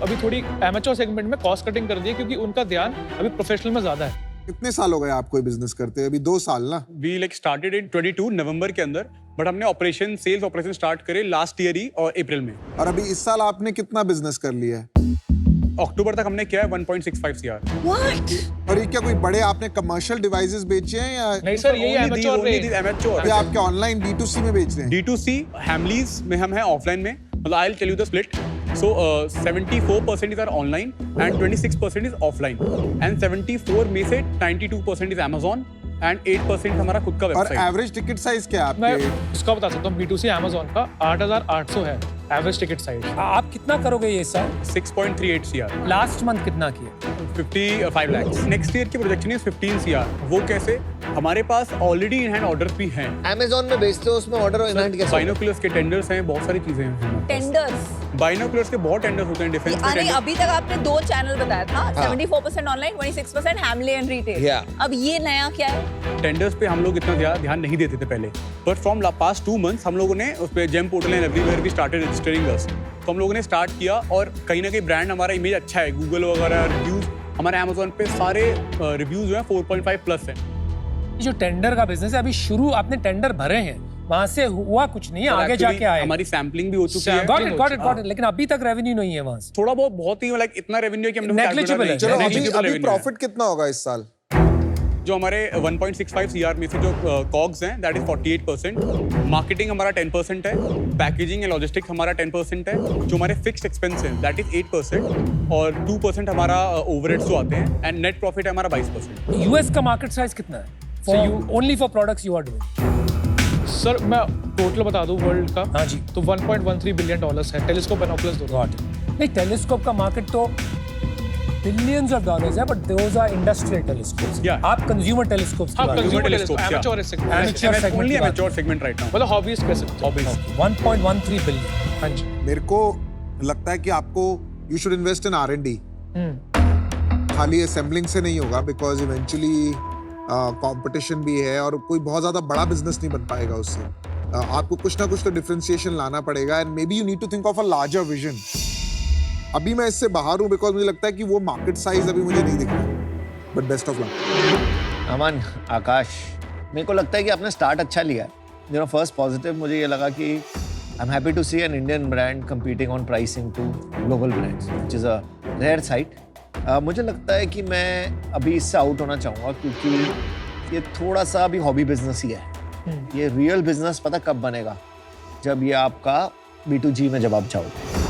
अभी थोड़ी एमेच्योर सेगमेंट में कॉस्ट कटिंग कर दी है, क्योंकि उनका ध्यान अभी प्रोफेशनल में ज्यादा है। कितने साल हो गए आपको बिजनेस करते हैं? अभी 2 साल ना? वी लाइक स्टार्टेड इन 22 नवंबर के अंदर, बट हमने सेल्स ऑपरेशन स्टार्ट करे लास्ट ईयर ही और अप्रैल में। और अभी इस साल आपने कितना बिजनेस कर लिया है? अक्टूबर तक हमने किया है 1.65 CR। और ये क्या कोई बड़े आपने कमर्शियल डिवाइसेस बेचे हैं या नहीं सर, यही एमेच्योर रेंज। अभी आपके ऑनलाइन D2C में बेच रहे हैं? D2C हैमलीज में हम हैं ऑफलाइन में, मतलब I will tell you the split. So 74% is our online and 26% is offline, and 74 में से 92% is Amazon and 8% हमारा खुद का और वेबसाइट। एवरेज टिकट साइज क्या है मैं आपके? उसका बता सकता हूँ, B2C Amazon का 8,800 है एवरेज टिकट साइज। आप कितना करोगे ये साल? 6.38 CR, लास्ट मंथ कितना किया? 55 lakhs। नेक्स्ट ईयर की प्रोजेक्शन इज 15 CR। वो कैसे? हमारे पास ऑलरेडी इन हैंड ऑर्डर्स भी हैं। Amazon में बेचते हो, उसमें ऑर्डर इन हैंड कैसे? बाइनोकुलर्स के टेंडर्स हैं, बहुत सारी चीजें हैं। टेंडर्स, बाइनोकुलर्स के बहुत टेंडर्स होते हैं डिफेंस अरे में। अभी तक आपने 2 चैनल बताया था, 74% ऑनलाइन, 26% हैमले एंड रिटेल। Yeah. अब ये नया क्या है? टेंडर्स पे हम लोग इतना ध्यान नहीं देते थे पहले, बट फ्रॉम पास्ट 2 मंथ्स हम लोगों ने उस पे जेम पोर्टल एंड एवरीवेयर भी स्टार्टेड रजिस्टरिंग अस। तो हम लोगों ने स्टार्ट किया, और कहीं ना कहीं ब्रांड हमारा इमेज अच्छा है, गूगल वगैरह रिव्यूज हमारे अमेजोन पे सारे रिव्यूज जो है 4.5+ हैं। जो टेंडर का बिजनेस है, अभी शुरू आपने टेंडर भरे हैं, वहां से हुआ कुछ नहीं है, Sir, आगे actually, जाके आएगा। हमारी सैम्पलिंग भी हो चुकी है। गॉट इट, लेकिन अभी तक रेवेन्यू नहीं है वहां से। थोड़ा बहुत ही लाइक इतना रेवेन्यू है कि हमने Negligible है। चलो Negligible अभी revenue है। प्रॉफिट कितना होगा इस साल? जो हमारे 1.65 CR में से जो कॉग्स हैं दैट इज 48%, मार्केटिंग हमारा 10% है, पैकेजिंग एंड लॉजिस्टिक्स हमारा 10% है, जो हमारे फिक्स्ड एक्सपेंस हैं दैट इज 8%, और 2% हमारा ओवरहेड्स जो आते हैं, एंड नेट प्रॉफिट है हमारा 22%। यूएस का मार्केट साइज कितना है? Only for products you are doing. Sir मैं टोटल बता दूं वर्ल्ड का, हाँ जी। तो $1.13 बिलियन है टेलीस्कोप बाइनोकुलर्स दोनों। नहीं, टेलीस्कोप का मार्केट तो बिलियंस ऑफ डॉलर्स है, but those are industrial telescopes. Yeah. आप कंज्यूमर टेलीस्कोप्स हाँ, की बात consumer कर रहे telescope, yeah. amateur Amateur segment only की बात मैच्योर सेगमेंट राइट नाउ, मतलब हॉबीज कह सकते हो। हॉबीज। हो। 1.13 बिलियन। हाँ जी। मेरे को लगता है कि आपको you should invest in R&D। खाली असेंबलिंग से नहीं होगा, बिकॉज इवेंचुअली कंपटीशन भी है और कोई बहुत ज्यादा बड़ा बिजनेस नहीं बन पाएगा उससे। आपको कुछ ना कुछ तो डिफरेंशिएशन लाना पड़ेगा, and maybe you need to think of a larger vision. अभी मैं इससे बाहर हूँ बिकॉज मुझे लगता है कि वो मार्केट साइज अभी मुझे नहीं दिख रहा, बट बेस्ट ऑफ लक। अमन, आकाश, मेरे को लगता है कि आपने स्टार्ट अच्छा लिया है। फर्स्ट पॉजिटिव मुझे ये लगा कि I am happy to see an Indian brand competing on pricing to global brands, which is a rare sight. मुझे लगता है कि मैं अभी इससे आउट होना चाहूँगा, क्योंकि ये थोड़ा सा अभी हॉबी बिजनेस ही है। ये रियल बिजनेस पता कब बनेगा? जब ये आपका B2G में जब आप जाओगे,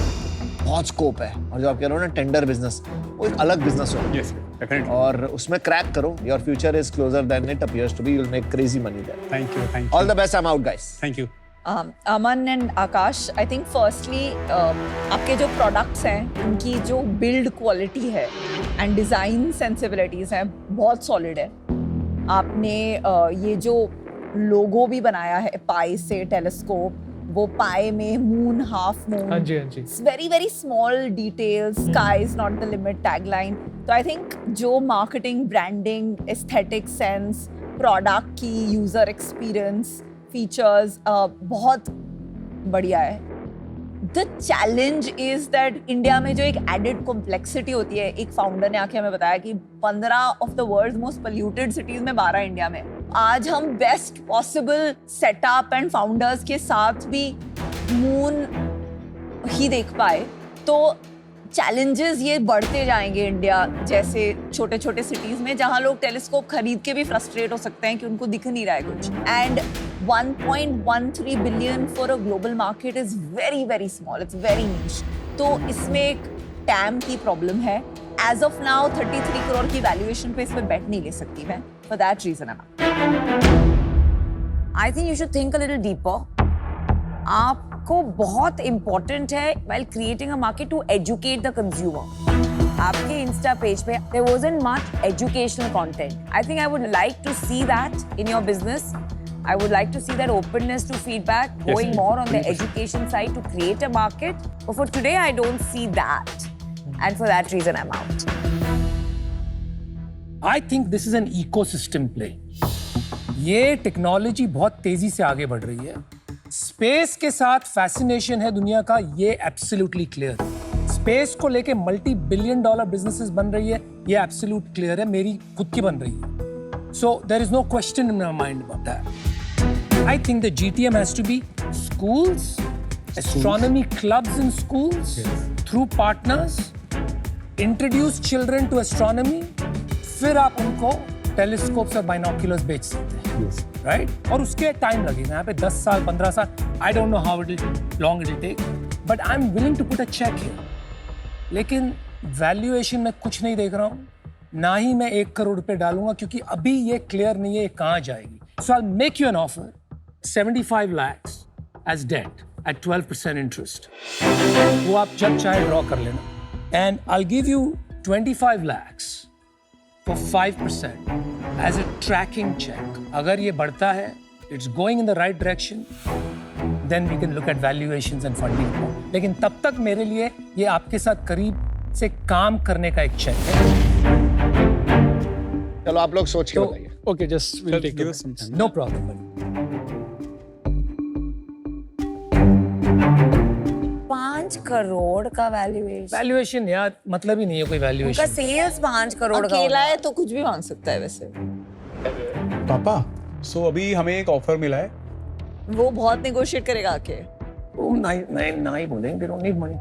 बहुत स्कोप है। और जो आप कह रहे हो ना टेंडर बिजनेस, वो एक अलग बिजनेस हो। Yes definitely. और उसमें क्रैक करो, your future is closer than it appears to be, you will make crazy money there. Thank you. All the best, I am out guys. Thank you. Aman and Aakash, I think firstly आपके जो products हैं उनकी जो build quality है and design sensibilities हैं बहुत solid है। आपने ये जो लोगो भी बनाया है पाई से, टेलीस्कोप, वो पाई में मून, हाफ मून, हाँ जी, हाँ जी। Very very small details, sky is not the limit tagline. तो आई थिंक जो marketing, branding, aesthetic sense, product की यूजर एक्सपीरियंस, फीचर्स बहुत बढ़िया है। The challenge is that India में जो एक एडेड कॉम्प्लेक्सिटी होती है, एक फाउंडर ने आके हमें बताया कि 15 of the world most polluted cities में 12 इंडिया में। आज हम best possible setup and founders के साथ भी मून ही देख पाए, तो चैलेंजेस ये बढ़ते जाएंगे इंडिया जैसे छोटे छोटे सिटीज में, जहां लोग टेलीस्कोप खरीद के भी फ्रस्ट्रेट हो सकते हैं कि उनको दिख नहीं रहा है कुछ। And 1.13 billion for a global market is very very small, it's very niche. तो इसमें एक टैम की प्रॉब्लम है। एज ऑफ नाउ 33 करोड़ की वैल्यूएशन पे इसमें बेट नहीं ले सकती मैं, for that reason. I think you should think a little deeper. आपको बहुत important है while creating a market to educate the consumer. आपके Insta page पे there wasn't much educational content. I think I would like to see that in your business. I would like to see that openness to feedback, going more on the education side to create a market. But for today, I don't see that. And for that reason, I'm out. I think this is an ecosystem play. ये technology बहुत तेजी से आगे बढ़ रही है. Space के साथ फैसिनेशन है दुनिया का, ये एब्सोल्युटली क्लियर है. स्पेस को लेके मल्टी बिलियन डॉलर बिजनेसेस बन रही है, ये एब्सोल्यूट क्लियर है. मेरी खुद की बन रही है. So there is no question in my mind about that. I think the GTM has to be schools, astronomy clubs in schools, through partners, introduce children to astronomy, फिर आप उनको टेलीस्कोप्स और बाइनोक्यूलर्स बेच सकते हैं, राइट? और उसके time लगेगा, यहाँ पे 10 साल 15 साल, I don't know how long it will take, but I am willing to put a cheque here. लेकिन वैल्यूएशन में कुछ नहीं देख रहा हूँ, ना ही मैं 1 करोड़ रुपए डालूंगा, क्योंकि अभी ये क्लियर नहीं है ये कहाँ जाएगी. So I will make you an offer 75 lakhs as debt at 12% interest. वो आप जब चाहे ड्रॉ कर लेना. And I'll give you 25 lakhs for 5% as a tracking check. अगर ये बढ़ता है, it's going in the right direction, then we can look at valuations and funding. लेकिन तब तक मेरे लिए ये आपके साथ करीब से काम करने का एक चेक है. चलो आप लोग सोच के बताइए. Okay, just we'll take give it. us some time. No problem, buddy. 5 crore का वैल्यूएशन. वैल्यूएशन यार मतलब ही नहीं है कोई उनका वैल्यूएशन. सेल्स 5 करोड़ का अकेला होगा. है तो कुछ भी मांग सकता है वैसे. पापा, सो अभी हमें एक ऑफर मिला है. वो बहुत नेगोशिएट करेगा आके. नहीं बोलेंगे, they don't need money.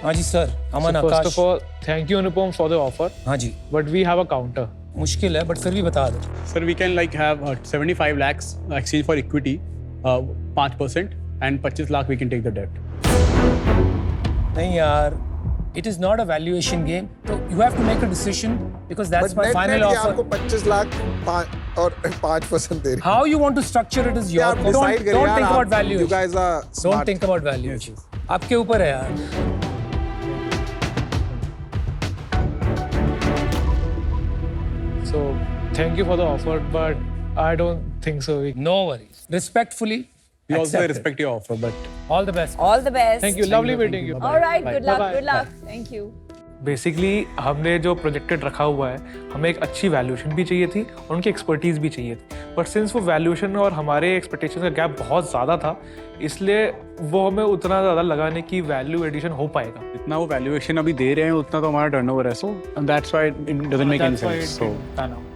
हाँ जी sir, Aman So first Akash. of all, thank you Anupam for the offer, हाँ जी, but we have a counter. मुश्किल है बट फिर भी बता दो. Sir, we can like have 75 lakhs exchange for equity, 5%, and 25 lakh we can take the debt. नहीं यार, it is not a valuation game. So you have to make a decision because that's my final offer. आपको 25 लाख और 5% दे रहे हैं. How you want to structure it is your आप call. decide करिए Don't यार, think आप- about valuation. You guys are Don't smart. think about valuation. आपके ऊपर है यार. So thank you for the offer, but I don't think so. No worries. Respectfully, We also accept it. respect your offer, but All the best. All the best. Thank you. Lovely meeting you. All right, good luck, Bye-bye. good luck. Thank you. Basically हमने जो projected रखा हुआ है, हमें एक अच्छी valuation भी चाहिए थी और उनकी एक्सपर्टीज़ भी चाहिए थी. बट सिंस वो वैल्यूएशन और हमारे एक्सपेक्टेशन का गैप बहुत ज़्यादा था, इसलिए वो हमें उतना ज़्यादा लगाने की वैल्यू एडिशन हो पाएगा. जितना वो वैल्यूएशन अभी दे रहे हैं उतना तो हमारा टर्नओवर है. So that's why it doesn't make any That's why sense. it so didn't pan out.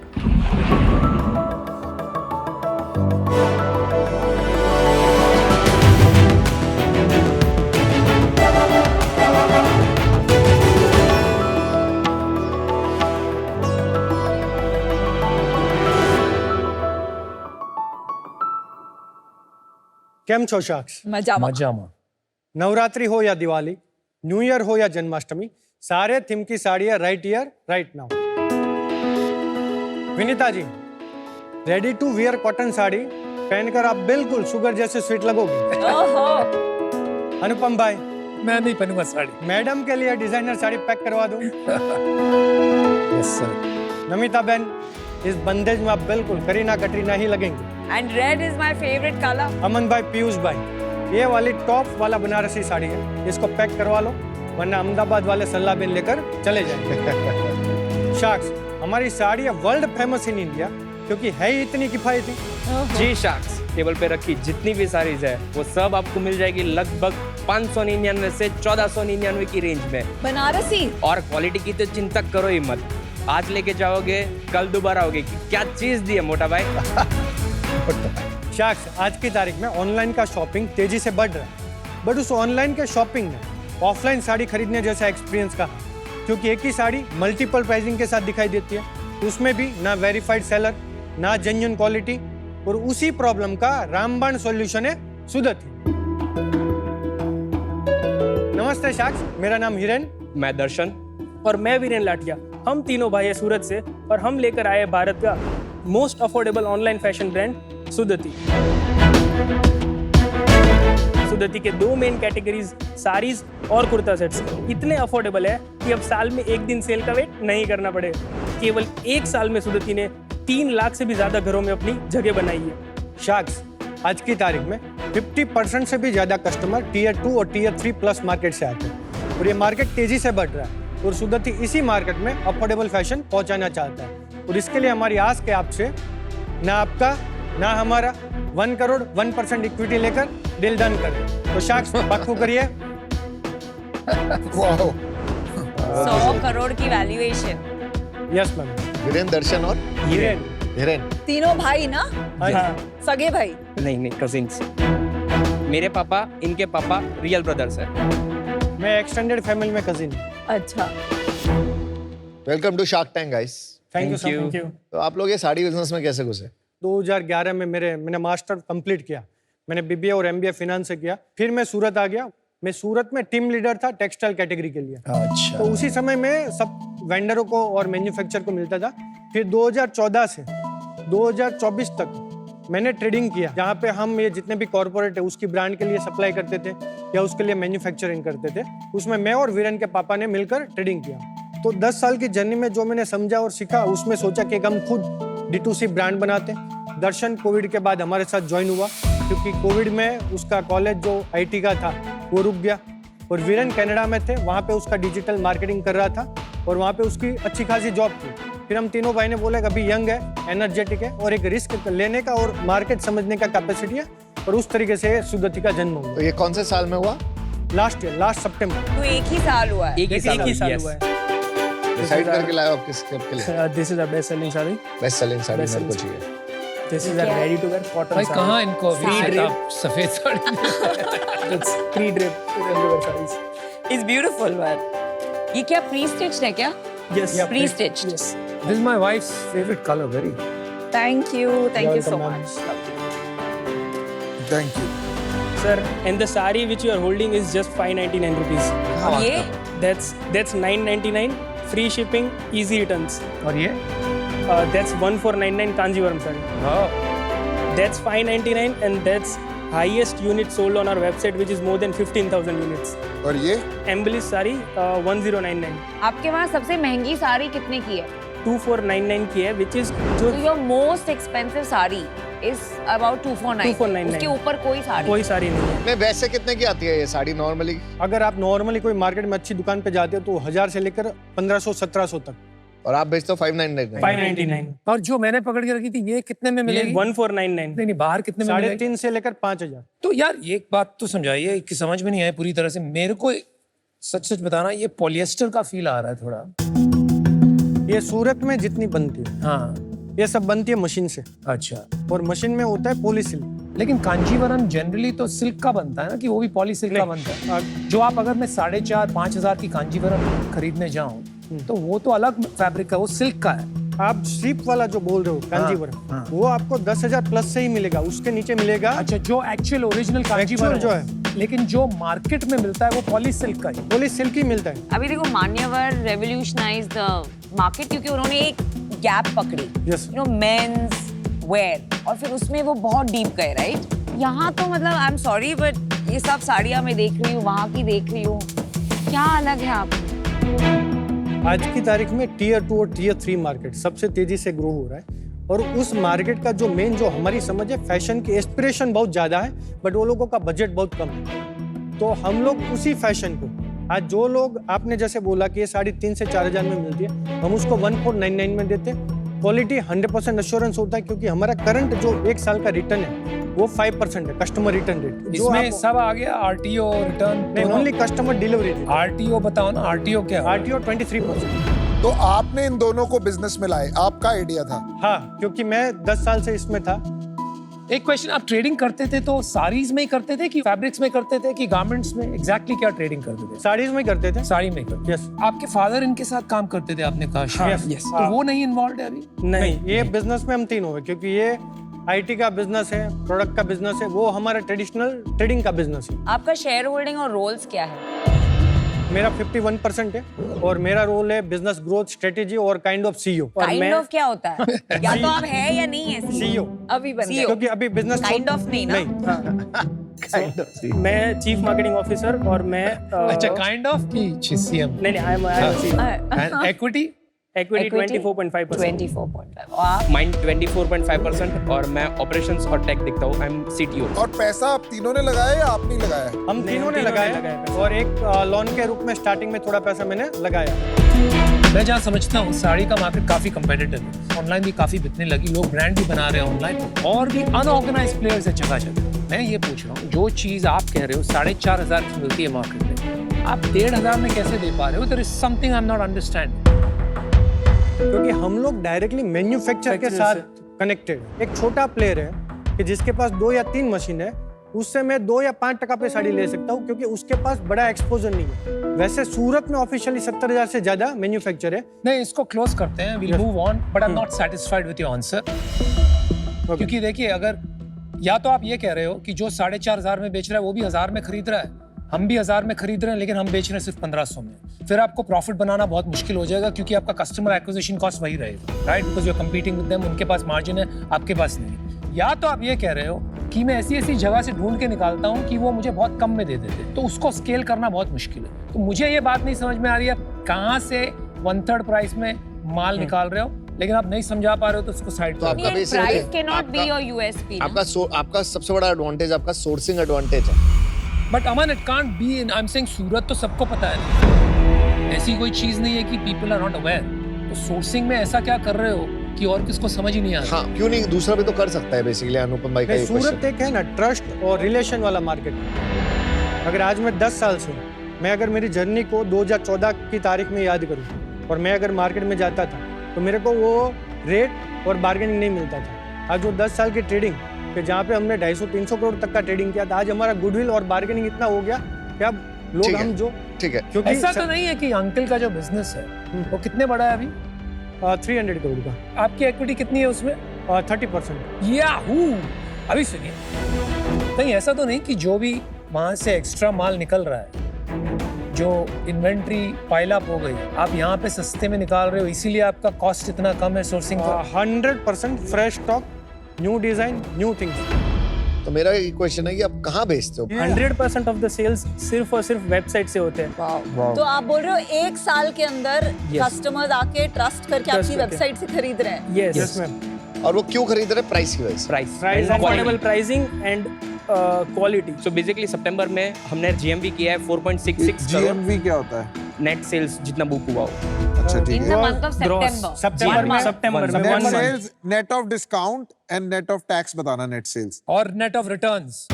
કેમ છો શાક્ષ? मजामा. मजामा. नवरात्रि हो या दिवाली, न्यू ईयर हो या जन्माष्टमी, सारे थीम की साड़ियाँ right here right now. Vinita ji, ready to wear cotton sari पहनकर आप बिल्कुल शुगर जैसे स्वीट लगोगी. ओहो. अनुपम भाई, मैं नहीं पहनूंगा साड़ी. मैडम के लिए डिजाइनर साड़ी पैक करवा दूं. Yes sir. नमिता बहन, इस बंदेज में आप बिल्कुल करीना कटरीना ही लगेंगी. And red is my favorite color. अमन भाई, पीयूष भाई, ये वाली टॉप वाला बनारसी साड़ी है, इसको पैक करवा लो, वरना अहमदाबाद वाले सल्ला बिन लेकर चले जाएंगे. शाक्स, हमारी sari world famous in India क्योंकि है ही इतनी किफायती. जी शाक्स, टेबल पे रखी जितनी भी साड़ीज है वो सब आपको मिल जाएगी लगभग 599 से 1499 की रेंज में. बनारसी. और क्वालिटी की तो चिंता करो ही मत. आज लेके जाओगे, कल दोबारा आओगे कि क्या चीज दी है मोटा भाई. शाक्स, आज की तारीख में ऑनलाइन का शॉपिंग तेजी से बढ़ रहा है, बट उस ऑनलाइन के शॉपिंग में ऑफलाइन साड़ी खरीदने जैसा एक्सपीरियंस का, क्योंकि एक ही साड़ी मल्टीपल प्राइसिंग के साथ दिखाई देती है, उसमें भी ना वेरीफाइड सेलर, ना जेन्युइन क्वालिटी, और उसी प्रॉब्लम का रामबाण सॉल्यूशन है सुदति. नमस्ते शाक्स, मेरा नाम हिरेन. मैं दर्शन. और मैं वीरेन लाठिया. हम तीनों भाई हैं सूरत से और हम लेकर आए भारत का most affordable online fashion brand Sudati. Sudati के 2 मेन कैटेगरीज साड़ीज और कुर्ता सेट्स इतने अफोर्डेबल है कि अब साल में एक दिन सेल का वेट नहीं करना पड़े. केवल 1 साल में सुदति ने 3 लाख से भी ज्यादा घरों में अपनी जगह बनाई है. शाक्स, आज की तारीख में 50% से भी ज़्यादा कस्टमर टीयर 2 और टीयर 3 प्लस मार्केट से आते हैं और ये मार्केट तेज़ी से बढ़ रहा है और सुदति इसी मार्केट में अफोर्डेबल फैशन पहुंचाना चाहता है और इसके लिए हमारी आस है आपसे, ना आपका ना हमारा, 1 करोड़ 1% इक्विटी लेकर डील डन करें। तो शार्क्स पक्कू करिए। 100 करोड़ की valuation. Yes ma'am. Viren, Darshan और हिरेन तीनों भाई ना, हाँ सगे भाई? नहीं कजिन्स। मेरे पापा इनके पापा रियल ब्रदर्स है। मैं एक्सटेंडेड फैमिली में कजिन। अच्छा, welcome to Shark Tank guys. Thank you sir. तो आप लोग ये साड़ी बिजनेस में कैसे घुसे? 2011 में मैंने मास्टर कंप्लीट किया। मैंने बीबीए और एमबीए फाइनेंस से किया। फिर मैं सूरत आ गया। मैं सूरत में टीम लीडर था टेक्सटाइल कैटेगरी के लिए। अच्छा। तो उसी समय में सब वेंडरों को और मैन्युफैक्चर को मिलता था। फिर 2014 से 2024 तक मैंने ट्रेडिंग किया, जहाँ पे हम ये जितने भी कॉर्पोरेट है उसकी ब्रांड के लिए सप्लाई करते थे या उसके लिए मैन्युफैक्चरिंग करते थे। उसमें मैं और वीरेन के पापा ने मिलकर ट्रेडिंग किया। तो 10 साल की जर्नी में जो मैंने समझा और सीखा, उसमें सोचा कि हम खुद D2C ब्रांड बनाते हैं। दर्शन कोविड के बाद हमारे साथ ज्वाइन हुआ, क्योंकि कोविड में उसका कॉलेज जो IT का था वो रुक गया और वीरेन कनाडा में थे, वहाँ पे उसका डिजिटल मार्केटिंग कर रहा था और वहाँ पे उसकी अच्छी खासी जॉब थी। फिर हम तीनों भाई ने बोला कि अभी यंग है, एनर्जेटिक है और एक रिस्क लेने का और मार्केट समझने का कैपेसिटी है और उस तरीके से सुदति का जन्म हुआ। तो ये कौन से साल में हुआ? लास्ट सितंबर। तो एक ही साल हुआ है। एक ही साल हुआ है। डिसाइड करके लाए हो आप किस कब के लिए? This is a best selling sari. Best selling sari Best मेरे को selling चाहिए। This is a ready to wear cotton भाई साड़ी। कहाँ इनको Free drape. आप सफेद sari? It's pre drape ready to wear saris. It's beautiful one. ये क्या प्री स्टिच्ड है क्या? Yes pre stitched. Yes. This is my wife's favorite color, very. Thank you so Welcome, much. Thank you. Sir, and the sari which you are holding is just 599 rupees. और ये That's 999, free shipping, easy returns. और ये? That's 1499 Kanjivaram sari. That's 599 and that's highest unit sold on our website, which is more than 15,000 units. और ये Embellished sari 1099. आपके वहाँ सबसे महंगी साड़ी कितने की है? 2499 की है, which is जो तो your most expensive sari is about 2499। 2499। उसके ऊपर कोई साड़ी कोई साड़ी नहीं है। नहीं, वैसे कितने की आती है ये साड़ी नॉर्मली? अगर आप नॉर्मली कोई मार्केट में अच्छी दुकान पे जाते हो तो 1000 से लेकर 1500-1700 तक। और आप बेचते हो 599? 599। और जो मैंने पकड़ के रखी थी ये कितने में मिलेगी? 1499। नहीं बाहर कितने में मिलेगी? 3.5 से लेकर 5000। तो यार एक बात तो समझाइए कि समझ में नहीं आया पूरी तरह से मेरे को। सच बताना, ये पॉलिएस्टर का फील आ रहा है थोड़ा। ये सूरत में जितनी बनती है, हाँ। ये सब बनती है मशीन से अच्छा। और मशीन में होता है पॉलीसिल्क। लेकिन कांजीवरम जनरली तो सिल्क का बनता है ना, कि वो भी पॉली सिल्क का बनता है? जो आप अगर मैं 4,500-5,000 की कांजीवरम खरीदने जाऊं तो वो तो अलग फैब्रिक है, वो सिल्क का है। आप स्लीप वाला जो बोल रहे हो कांजीवरम, हाँ। वो आपको 10,000 प्लस से ही मिलेगा। उसके नीचे मिलेगा अच्छा, जो एक्चुअल ओरिजिनल कांजीवरम जो है, लेकिन जो मार्केट में मिलता है वो पॉली सिल्क का है। पॉली सिल्क ही मिलता है। अभी देखो मान्यवर रेवोल्यूशनाइज द मार्केट, क्योंकि उन्होंने एक गैप पकड़ी, Yes. You know men's wear, और फिर उसमें वो बहुत डीप गए, राइट? यहाँ तो मतलब आई एम सॉरी बट ये सब साड़ियाँ मैं देख रही हूँ, वहाँ की देख रही हूँ, क्या अलग है आप? आज की तारीख में टीयर 2 और टीयर 3 मार्केट सबसे तेजी से ग्रो हो रहा है और उस मार्केट का जो मेन जो हमारी समझ है, फैशन की एस्पिरेशन बहुत ज्यादा है बट वो लोगों का बजट बहुत कम है। तो हम लोग उसी फैशन को, आज जो लोग आपने जैसे बोला कि ये साड़ी 3 से 4,000 में मिलती है, हम उसको 1499 में देते हैं। क्वालिटी 100% एश्योरेंस होता है, क्योंकि हमारा करंट जो 1 साल का रिटर्न है वो 5% है, कस्टमर रिटर्न रेट। इसमें सब आ गया, आरटीओ रिटर्न नहीं, ओनली कस्टमर डिलीवरी। आरटीओ बताओ ना, आरटीओ क्या? आरटीओ 23%। तो आपने इन दोनों को बिजनेस में लाए, आपका आइडिया था? हाँ, क्योंकि मैं 10 साल से इसमें था। एक क्वेश्चन, आप ट्रेडिंग करते थे तो साड़ीज में ही करते थे कि फैब्रिक्स में करते थे कि गारमेंट्स में? एग्जैक्टली क्या ट्रेडिंग करते थे? साड़ीज में करते थे। साड़ी में करते? यस। आपके फादर इनके साथ काम करते थे आपने कहा? हाँ, yes. तो वो नहीं इन्वॉल्व है अभी? नहीं, ये बिजनेस में हम तीनों हैं, क्योंकि ये आईटी का बिजनेस है, प्रोडक्ट का बिजनेस है, वो हमारा ट्रेडिशनल ट्रेडिंग का बिजनेस है। आपका शेयर होल्डिंग और रोल्स क्या है? मेरा 51% है और मेरा रोल है बिजनेस ग्रोथ स्ट्रेटेजी और kind of CEO. Kind of क्या होता है? या तो आप है या नहीं है सीईओ अभी बन गए। क्योंकि अभी बिजनेस काइंड ऑफ नहीं ना? मैं चीफ मार्केटिंग ऑफिसर और मैं अच्छा, काइंड ऑफ की सीएम? नहीं, I am and equity? Equity 24.5%. 24.5. और आप? माइंड 24.5% और मैं ऑपरेशंस और टेक दिखता हूँ। I am CTO। और पैसा आप तीनों ने लगाया या आपने लगाया? हम नहीं, तीनों ने लगाया और एक लोन के रूप में स्टार्टिंग में थोड़ा पैसा मैंने लगाया। मैं जहाँ समझता हूँ साड़ी का मार्केट काफी कम्पिटिटिव है, ऑनलाइन भी काफी बिकने लगी, लोग ब्रांड भी बना रहे हैं ऑनलाइन, और भी अनऑर्गेनाइज्ड प्लेयर्स है जगह जगह। मैं ये पूछ रहा हूँ, जो चीज आप कह रहे हो 4,500 की मिलती है मार्केट में, आप 1,500 में कैसे दे पा रहे हो? There is something I am not understanding. क्योंकि हम लोग डायरेक्टली मैन्युफैक्चर के साथ कनेक्टेड। एक छोटा प्लेयर है कि जिसके पास 2 या 3 मशीन है, उससे मैं 2 या 5% पे साड़ी ले सकता हूँ क्योंकि उसके पास बड़ा एक्सपोजर नहीं है। वैसे सूरत में ऑफिशियली 70,000 से ज्यादा मैन्युफैक्चर है। नहीं, इसको क्लोज करते हैं, we'll move on, but I am not satisfied with your answer. क्योंकि देखिए, अगर या तो आप ये कह रहे हो कि जो 4,500 में बेच रहा है वो भी 1,000 में खरीद रहा है, हम भी 1,000 में खरीद रहे हैं, लेकिन हम बेच रहे हैं सिर्फ 1,500 में, फिर आपको प्रॉफिट बनाना बहुत मुश्किल हो जाएगा क्योंकि आपका कस्टमर एक्विजिशन कॉस्ट वही रहेगा, right? Because you are competing with them, उनके पास मार्जिन है, आपके पास नहीं है। या तो आप ये कह रहे हो कि मैं ऐसी ऐसी जगह से ढूंढ के निकालता हूँ कि वो मुझे बहुत कम में दे देते, तो उसको स्केल करना बहुत मुश्किल है। तो मुझे ये बात नहीं समझ में आ रही है कहाँ से 1/3 प्राइस में माल निकाल रहे हो, लेकिन आप नहीं समझा पा रहे हो तो उसको साइड तो आपका price cannot be your USP. आपका सबसे बड़ा एडवांटेज आपका सोर्सिंग एडवांटेज है। But Aman, it can't be in, I am saying Surat तो सबको पता है, ऐसी कोई चीज नहीं है कि पीपल आर नॉट अवेयर। तो सोर्सिंग में ऐसा क्या कर रहे हो कि और किसको समझ ही नहीं आ रहा? हाँ, क्यों नहीं, दूसरा भी तो कर सकता है बेसिकली। अनुपम भाई का ये सूरत क्वेश्चन एक है ना ट्रस्ट और रिलेशन वाला मार्केट। अगर आज मैं 10 साल से, मैं अगर मेरी जर्नी को 2014 की तारीख में याद करूँ और मैं अगर मार्केट में जाता था तो मेरे को वो रेट और बार्गेनिंग नहीं मिलता था। आज वो 10 साल की ट्रेडिंग कि जहाँ पे हमने 250-300 करोड़ तक का ट्रेडिंग किया था, आज हमारा गुडविल और बार्गेनिंग इतना हो गया कि अब लोग हम जो ठीक है, क्योंकि ऐसा तो नहीं है कि अंकल का जो बिजनेस है वो कितने बड़ा है अभी? 300 करोड़ का। आपकी इक्विटी कितनी है उसमें? 30%। याहू! अभी सुनिए, कहीं ऐसा तो नहीं कि जो भी वहां से एक्स्ट्रा माल निकल रहा है, जो इन्वेंट्री पाइल अप हो गई, आप यहाँ पे सस्ते में निकाल रहे हो इसीलिए आपका कॉस्ट इतना कम है सोर्सिंग का? 100% fresh stock, new design, new things. तो मेरा ये क्वेश्चन है कि आप कहाँ बेचते हो? 100% ऑफ द सेल्स सिर्फ और सिर्फ वेबसाइट से होते हैं। तो आप बोल रहे हो 1 साल के अंदर कस्टमर्स आके ट्रस्ट करके आपकी वेबसाइट से खरीद रहे हैं? Yes ma'am. और वो क्यों खरीद रहे? प्राइस की वजह से। Price, affordable pricing and quality. So basically सितंबर में हमने GMV किया है 4.66 करोड़। GMV क्या होता है? नेट सेल्स जितना बुक हुआ हो। अच्छा, ठीक In है। the month of September. सितंबर में net sales, net of discount and net of tax बताना, नेट सेल्स। और नेट ऑफ रिटर्न्स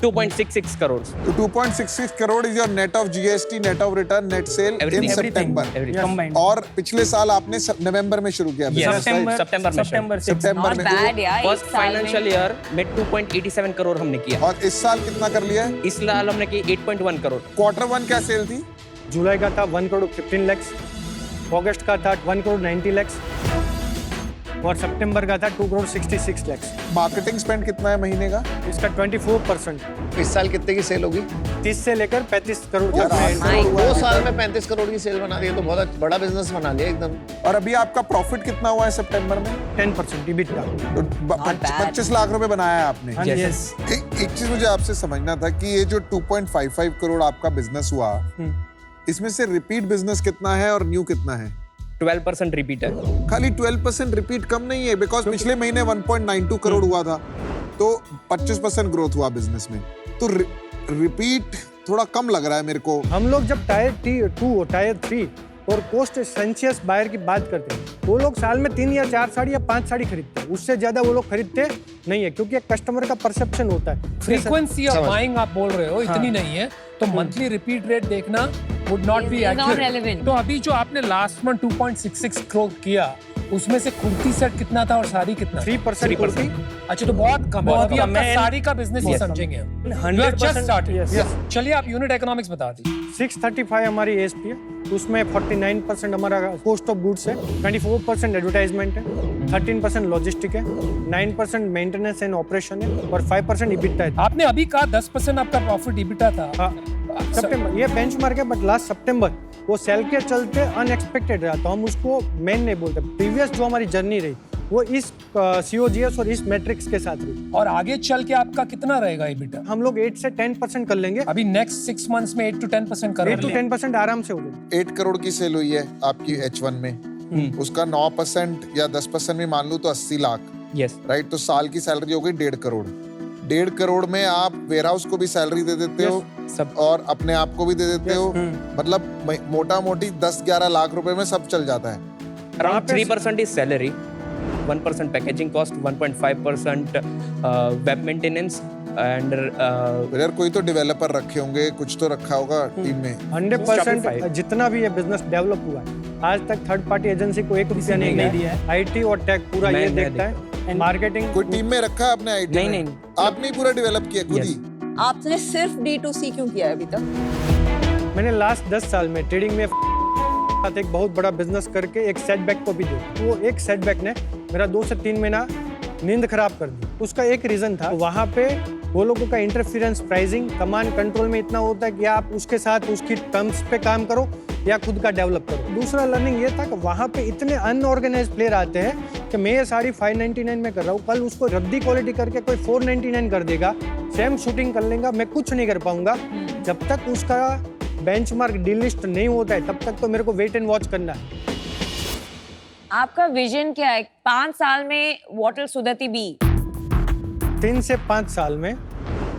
2.66 करोड़। तो 2.66 crore is your net of GST, net of return, net sale in September. Combined. और पिछले साल आपने नवंबर में शुरू किया business, right? सितंबर से सितंबर Not में। bad, यार। फर्स्ट एक साल में। फाइनेंशियल ईयर में 2.87 करोड़ हमने किया। और इस साल कितना कर लिया है? इस साल हमने की 8.1 करोड़। Q1 क्या सेल थी? जुलाई का था 1 करोड़ 15 लाख, अगस्त का था 1 करोड़ 90 लाख और सितंबर का था 2 करोड़ 66 लाख। मार्केटिंग स्पेंड कितना है महीने का? इसका 24%। इस साल कितने की सेल होगी? 30 से लेकर 35 करोड़ यार, का है। 2 साल में 35 करोड़ की सेल बना दी है, तो बहुत बड़ा बिजनेस बना लिया एकदम। और अभी आपका प्रॉफिट कितना हुआ है सितंबर में? 10% EBITDA। तो 25 लाख रुपए बनाया है आपने। हाँ, yes। एक चीज मुझे आपसे समझना था कि ये जो 2.55 करोड़ आपका बिजनेस हुआ, इसमें से रिपीट बिजनेस कितना है और न्यू कितना है? 12% रिपीट है। खाली 12% रिपीट कम नहीं है, बिकॉज पिछले महीने 1.92 करोड़ हुआ था, तो 25% ग्रोथ हुआ बिजनेस में। तो रिपीट थोड़ा कम लग रहा है मेरे को। हम लोग जब टायर 2 और टायर 3 और कोस्ट सेंसियस बायर की बात करते हैं, वो लोग साल में 3 या 4 साड़ी या 5 साड़ी खरीदते हैं, उससे ज्यादा वो लोग खरीदते नहीं है, क्योंकि एक कस्टमर का परसेप्शन होता है। फ्रीक्वेंसी ऑफ बाइंग आप बोल रहे हो इतनी नहीं है, तो मंथली रिपीट रेट देखना would not be Is not accurate. relevant. तो अभी जो आपने लास्ट में 2.66 करोड़ किया, उसमें से कुर्ती सेट कितना था और साड़ी कितना? 3% कुर्ती। अच्छा, तो बहुत कम है। बहुत अभी कम आपका है। साड़ी का बिजनेस ही समझेंगे हम। 100% yes। चलिए आप यूनिट इकोनॉमिक्स बता दीजिए। 635 हमारी ASP है, उसमें 49% हमारा कॉस्ट ऑफ गुड्स है, 24% एडवर्टाइजमेंट है, 13% लॉजिस्टिक है, 9% मेंटेनेंस एंड ऑपरेशन है और 5% EBITDA है। आपने अभी कहा 10% आपका प्रॉफिट EBITDA था। हाँ, सितंबर ये बेंचमार्क है, बट लास्ट सितंबर वो सेल के चलते अनएक्सपेक्टेड रहा, तो हम उसको मेन नहीं बोलते। प्रीवियस जो हमारी जर्नी रही वो इस COGS और इस मैट्रिक्स के साथ रही। और आगे चल के आपका कितना रहेगा EBITDA? हम लोग 8 से 10% कर लेंगे। अभी नेक्स्ट 6 मंथ्स में 8 to 10% कर 8 to 10% आराम से हो जाएगा। 8 करोड़ की सेल हुई है आपकी H1 में, उसका 9% या 10% भी मान लूं तो 80 लाख, यस राइट? तो साल की सैलरी हो गई 1.5 करोड़। 1.5 करोड़ में आप वेयरहाउस को भी सैलरी दे देते हो सब और अपने आप को भी दे देते हो, मतलब मोटा मोटी 10-11 लाख रुपए में सब चल जाता है। around 3% is salary, 1% packaging cost, 1.5% web maintenance and यार कोई तो डेवलपर रखे होंगे, कुछ तो रखा होगा टीम में। 100% जितना भी ये बिजनेस डेवलप हुआ है आज तक थर्ड पार्टी एजेंसी को 1 रुपया नहीं दिया है। आईटी और टेक पूरा ये देखता है, मार्केटिंग कोई टीम में रखा है आपने आईटी? नहीं आपने ही पूरा डेवलप किया खुद ही? आपने सिर्फ D2C क्यों किया है अभी तक? मैंने लास्ट 10 साल में ट्रेडिंग में साथ एक बहुत बड़ा बिजनेस करके एक सेटबैक को भी देखा। वो एक सेटबैक ने मेरा 2 से 3 महीना नींद खराब कर दी। उसका एक रीजन था, वहाँ पे वो लोगों का इंटरफेरेंस प्राइसिंग कमांड कंट्रोल में इतना होता है कि आप उसके साथ उसकी टर्म्स पे काम करो या खुद का डेवलप करो। दूसरा लर्निंग ये था कि वहाँ पे इतने अनऑर्गेनाइज प्लेयर आते हैं कि मैं ये साड़ी 599 में कर रहा हूँ, कल उसको रद्दी क्वालिटी करके कोई 499 कर देगा, सेम शूटिंग कर लेगा, मैं कुछ नहीं कर पाऊंगा। जब तक उसका बेंचमार्क डीलिस्ट नहीं होता है तब तक तो मेरे को वेट एंड वॉच करना है। आपका विजन क्या है 5 साल में? What will सुदति B? 3 से 5 साल में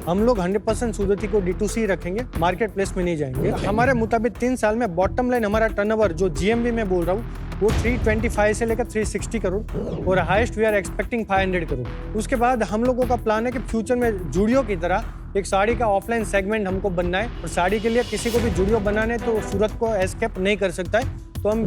हम लोग 100% सुदति को D2C रखेंगे, मार्केट प्लेस में नहीं जाएंगे। हमारे मुताबिक 3 साल में बॉटम लाइन हमारा टर्नओवर जो GMV में बोल रहा हूँ वो 325 से लेकर 360 करोड़ और highest we are expecting 500 crore. उसके बाद हम लोगों का प्लान है कि फ्यूचर में जूडियो की तरह एक साड़ी का ऑफलाइन सेगमेंट हमको बनना है और साड़ी के लिए किसी को भी जूडियो बनाने तो सूरत को एस्केप नहीं कर सकता है, तो हम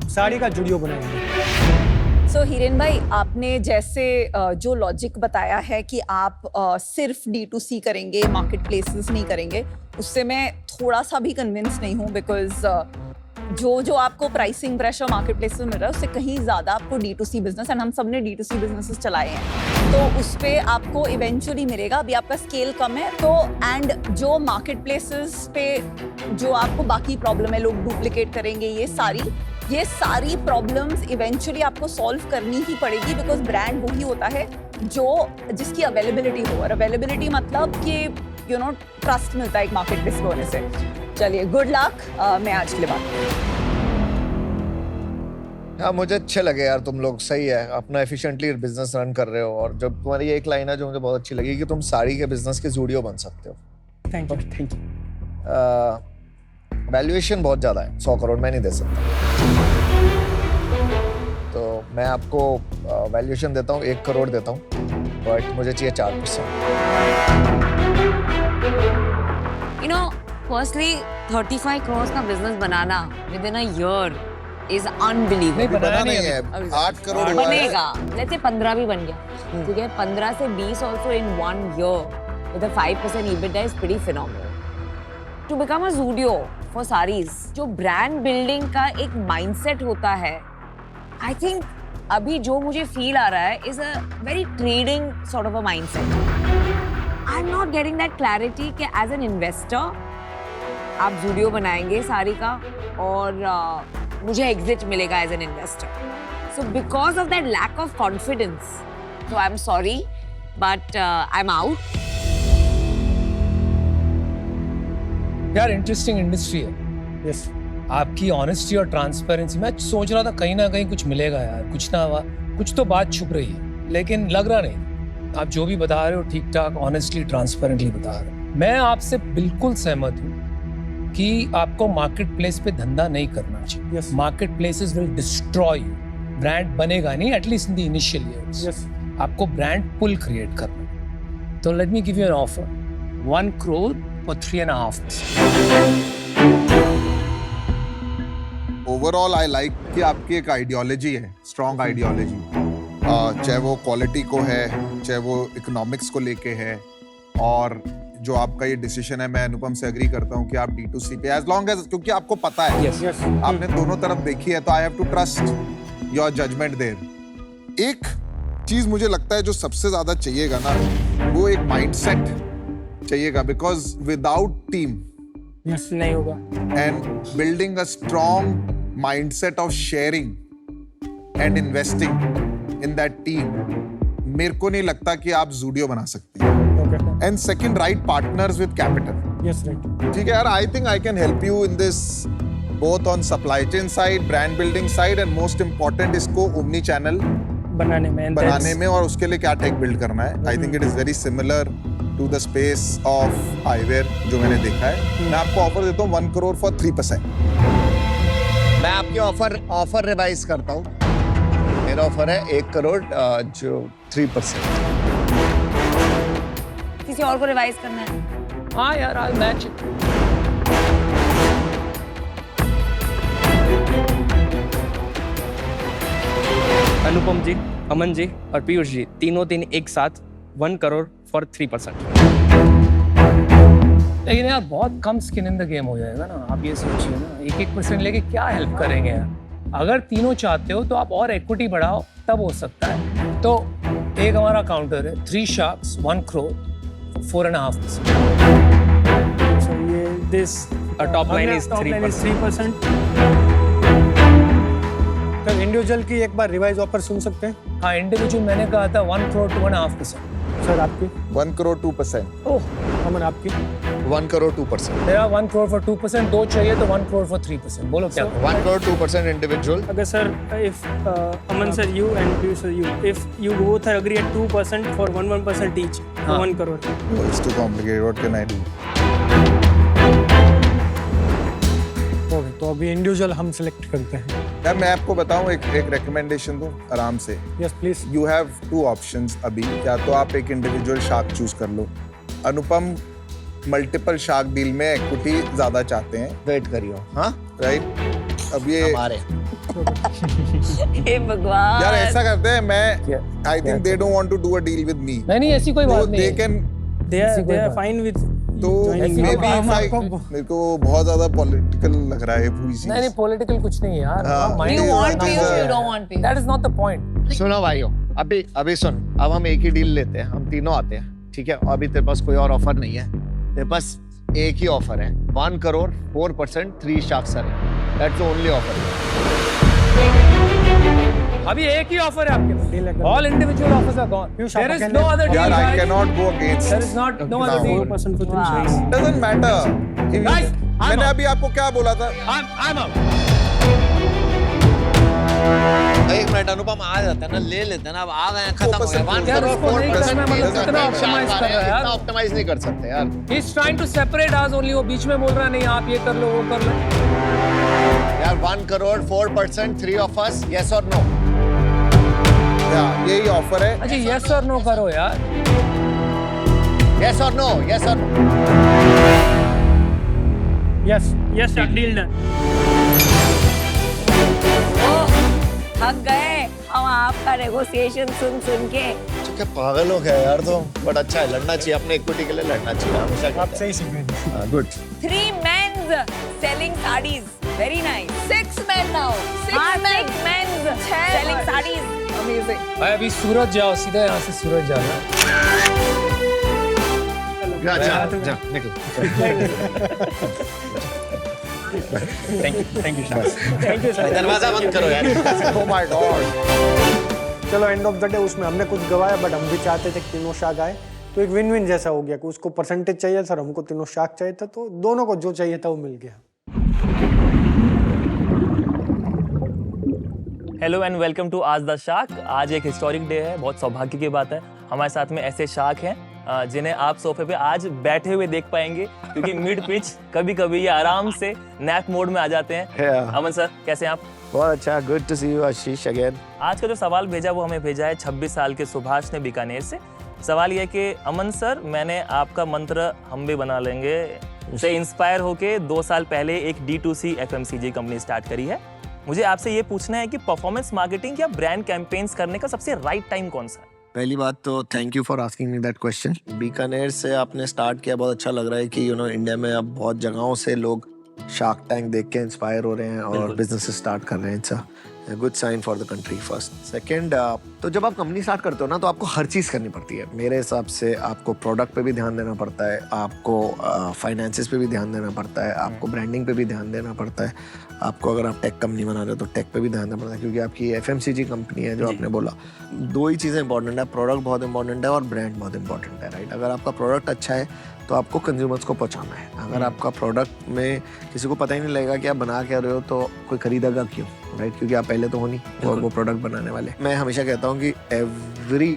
साड़ी का जूडियो बनाएंगे। सो हिरेन भाई, आपने जैसे जो लॉजिक बताया है कि आप सिर्फ D2C करेंगे, मार्केट प्लेसेस नहीं करेंगे, उससे मैं थोड़ा सा भी कन्विंस नहीं हूँ। बिकॉज जो आपको प्राइसिंग प्रेशर मार्केट प्लेस में मिल रहा है उससे कहीं ज़्यादा आपको D2C बिजनेस, एंड हम सब ने D2C बिजनेसेस चलाए हैं, तो उस पर आपको इवेंचुअली मिलेगा। अभी आपका स्केल कम है तो, एंड जो मार्केट प्लेसेस पे जो आपको बाकी प्रॉब्लम है, लोग डुप्लीकेट करेंगे, ये सारी प्रॉब्लम्स इवेंचुअली आपको सॉल्व करनी ही पड़ेगी। बिकॉज ब्रांड वही होता है जिसकी अवेलेबिलिटी हो, और अवेलेबिलिटी मतलब कि ट्रस्ट मिलता है एक मार्केट प्लेस होने से। चलिए, गुड लक। मैं आज के लिए बात हाँ, मुझे अच्छे लगे यार, तुम लोग सही है, अपना एफिशिएंटली बिजनेस रन कर रहे हो। और जब तुम्हारी एक लाइन है जो मुझे बहुत अच्छी लगी कि तुम साड़ी के बिजनेस के जूडियो बन सकते हो। Thank you. वैल्यूएशन बहुत ज़्यादा है, 100 करोड़ मैं नहीं दे सकता, तो मैं आपको वैल्यूएशन देता हूँ 1 करोड़ देता हूँ, बट मुझे चाहिए 4%। You know, firstly, 35 crores का business banana within a year is unbelievable. बना नहीं है, 8 करोड़ हुआ है। बनेगा, let's say 15 भी बन गया, ठीक है? 15 से 20 also in 1 year with a 5% EBITDA is pretty phenomenal. To become a Zudio for sarees, जो brand building का एक mindset होता है, I think अभी जो मुझे feel आ रहा है is a very trading sort of a mindset. I'm not getting that clarity कि as an investor आप Zudio बनाएंगे साड़ी का और मुझे exit मिलेगा as an investor. So because of that lack of confidence, so I'm sorry, but I'm out. यार interesting industry है। Yes, आपकी ऑनेस्टी और ट्रांसपेरेंसी, मैं सोच रहा था कहीं ना कहीं कुछ मिलेगा यार, कुछ तो बात छुप रही है, लेकिन लग रहा नहीं। आप जो भी बता रहे हो ठीक ठाक ऑनेस्टली ट्रांसपेरेंटली बता रहे हो। मैं आपसे बिल्कुल सहमत हूँ कि आपको मार्केट प्लेस पे धंधा नहीं करना चाहिए। Yes. Market places will destroy you, brand बनेगा नहीं, at least in the initial years. Yes, आपको ब्रांड पुल क्रिएट करना है। तो let me give you an offer, 1 crore for 3.5%. Overall I like कि आपकी एक आइडियोलॉजी है, स्ट्रॉन्ग आइडियोलॉजी, चाहे वो क्वालिटी को है, चाहे वो इकोनॉमिक्स को लेके है, और जो आपका ये डिसीजन है, मैं अनुपम से एग्री करता हूँ कि आप D2C पे एज लॉन्ग एज, क्योंकि आपको पता है, यस, आपने दोनों तरफ देखी है, तो I have to trust your judgement there. एक चीज मुझे लगता है जो सबसे ज्यादा चाहिएगा ना, वो एक माइंडसेट चाहिएगा, बिकॉज विदाउट टीम यस नहीं होगा। And building a strong mindset of sharing and investing in that team, मेरे को नहीं लगता कि आप Zudio बना सकते हैं। And second, right partners with capital. Yes, right. ठीक है यार, I think I can help you in this both on supply chain side, brand building side, and most important इसको omni channel बनाने में और उसके लिए क्या टेक बिल्ड करना है. I think it is very similar to the space of eyewear जो मैंने देखा है. मैं आपको ऑफर देता हूँ 1 crore for 3%. मैं आपके ऑफर रिवाइज करता हूँ. मेरा ऑफर है 1 करोड़ जो 3%. किसी और को रिवाइज करना है? हाँ यार, I'll match it. अनुपम जी, अमन जी और पीयूष जी तीनों दिन एक साथ 1 करोड़ फॉर 3%. लेकिन यार बहुत कम स्किन इन द गेम हो जाएगा ना. आप ये सोचिए ना, 1% लेके क्या हेल्प करेंगे यार. अगर तीनों चाहते हो तो आप और इक्विटी बढ़ाओ, तब हो सकता है. तो एक हमारा काउंटर है 3 sharks 1 crore 4.5%. So ये this top line is top line is 3%. Sir individual की एक बार रिवाइज ऑफर सुन सकते हैं? हाँ, इंडिविजुअल मैंने कहा था 1 crore 2.5%. सर आपकी? 1 crore 2%. ओह, अमन आपकी? 1 करोड़ 2%. मेरा 1 crore for 2%, 2 चाहिए तो 1 crore for 3%. बोलो क्या? 1 crore 2% individual. अगर sir if Aman sir you and Piyush sir you if you both agree at 2% for 1% each for 1 crore. No, it's too complicated. What can I do? Okay, तो अभी individual हम select करते हैं. यार मैं आपको बताऊं एक रिकमेंडेशन दूं आराम से. Yes please. You have 2 options अभी. या तो आप एक इंडिविजुअल शार्क चूज कर लो. अनुपम मल्टीपल शार्क डील में इक्विटी ज्यादा चाहते हैं. वेट करियो. हाँ राइट. अब ये हमारे हे भगवान. यार ऐसा करते हैं, मैं I think they don't want to do a deal with me. नहीं ऐसी कोई बात नहीं. They can they are fine with तो मे बी मेरे को बहुत ज्यादा पॉलिटिकल लग रहा है पूरी चीज. नहीं पॉलिटिकल कुछ नहीं यार. You want Piyush, you don't want Piyush. That is not the point. सुनो भाइयों, अभी सुन. अब हम एक ही डील लेते हैं. हम तीनों आते हैं, ठीक है. अभी तेरे पास कोई और ऑफर नहीं है. तेरे पास एक ही ऑफर है. 1 crore 4% 3 sharks are. That's the only offer. अभी एक ही ऑफर है आपके. All individual offers are gone. There is no other deal. यार I guys. cannot go against. There is not no other deal. 4% for 3 sharks. Doesn't matter. Guys, मैंने अभी आपको क्या बोला था? I'm up. एक मिनट अनुपम आ जाता है ना, ले लेते हैं ना. अब आ गए हैं, खत्म हो गया. 1 यार, करोड़ उसको नहीं करना, मतलब कितना optimize कर रहा है यार. ऑप्टिमाइज नहीं कर सकते यार. He's trying to separate us only. वो बीच में बोल रहा है नहीं आप ये कर लो वो कर लो. यार 1 crore 4% 3 of us. Yes or no? यही ऑफर है. अच्छा yes or no करो यार. Yes or no? Yes or no? Yes sir, deal done. थक गए हम आपका नेगोशिएशन सुन के. तो क्या पागल हो गया यार तुम. बट अच्छा है, लड़ना चाहिए अपने इक्विटी के लिए. लड़ना चाहिए हमेशा. आप सही सीख. Good. 3 men's selling sarees. Very nice. 6 men now. 6 men. 6 men's selling sarees. Amazing. भाई अभी सूरत जाओ, सीधा यहाँ से सूरत जाना. जा निकल. Thank you sir. दरवाजा बंद करो यार. Oh my God. चलो एंड ऑफ द डे उसमें हमने कुछ गवाया, बट हम भी चाहते थे कि तीनों शार्क आए, तो एक विन विन जैसा हो गया कि उसको परसेंटेज चाहिए सर, हमको तीनों शार्क चाहिए था, तो दोनों को जो चाहिए था वो मिल गया. हेलो एंड वेलकम टू आज द शार्क. आज एक हिस्टोरिक डे है. बहुत सौभाग्य की बात है. हमारे साथ में ऐसे शार्क हैं जिन्हें आप सोफे पे आज बैठे हुए देख पाएंगे, क्योंकि मिड पिच कभी कभी ये आराम से नैप मोड में आ जाते हैं. अमन सर कैसे हैं आप? बहुत अच्छा. Good to see you Ashish again. आज का जो सवाल भेजा वो हमें भेजा है 26 साल के सुभाष ने बीकानेर से. सवाल ये कि अमन सर, मैंने आपका मंत्र हम भी बना लेंगे से इंस्पायर होके 2 साल पहले एक D2C FMCG कंपनी स्टार्ट करी है. मुझे आपसे ये पूछना है कि परफॉर्मेंस मार्केटिंग या ब्रांड कैंपेन्स करने का सबसे राइट टाइम कौन सा है? पहली बात तो thank you for asking me that question. Bikaner से आपने स्टार्ट किया, बहुत अच्छा लग रहा है कि इंडिया में अब बहुत जगहों से लोग शार्क टैंक देख के इंस्पायर हो रहे हैं और बिजनेस स्टार्ट कर रहे हैं. It's a good sign for the country. First. Second, तो जब आप कंपनी स्टार्ट करते हो ना, तो आपको हर चीज़ करनी पड़ती है. मेरे हिसाब से आपको प्रोडक्ट पे भी ध्यान देना पड़ता है, आपको फाइनेंसेस पे भी ध्यान देना पड़ता है, आपको ब्रांडिंग पे भी ध्यान देना पड़ता है, आपको अगर आप टेक कंपनी बना रहे हो तो टेक पे भी ध्यान देना पड़ता है, क्योंकि आपकी एफएमसीजी कंपनी है जो आपने बोला। दो ही चीज़ें इंपॉर्टेंट है, प्रोडक्ट बहुत इंपॉर्टेंट है और ब्रांड बहुत इंपॉर्टेंट है, राइट। अगर आपका प्रोडक्ट अच्छा है तो आपको कंज्यूमर्स को पहुंचाना है। अगर आपका प्रोडक्ट में किसी को पता ही नहीं लगेगा कि आप बना क्या रहे हो तो कोई खरीदेगा क्यों, राइट, क्योंकि आप पहले तो हो नहीं वो प्रोडक्ट बनाने वाले। मैं हमेशा कहता हूँ कि every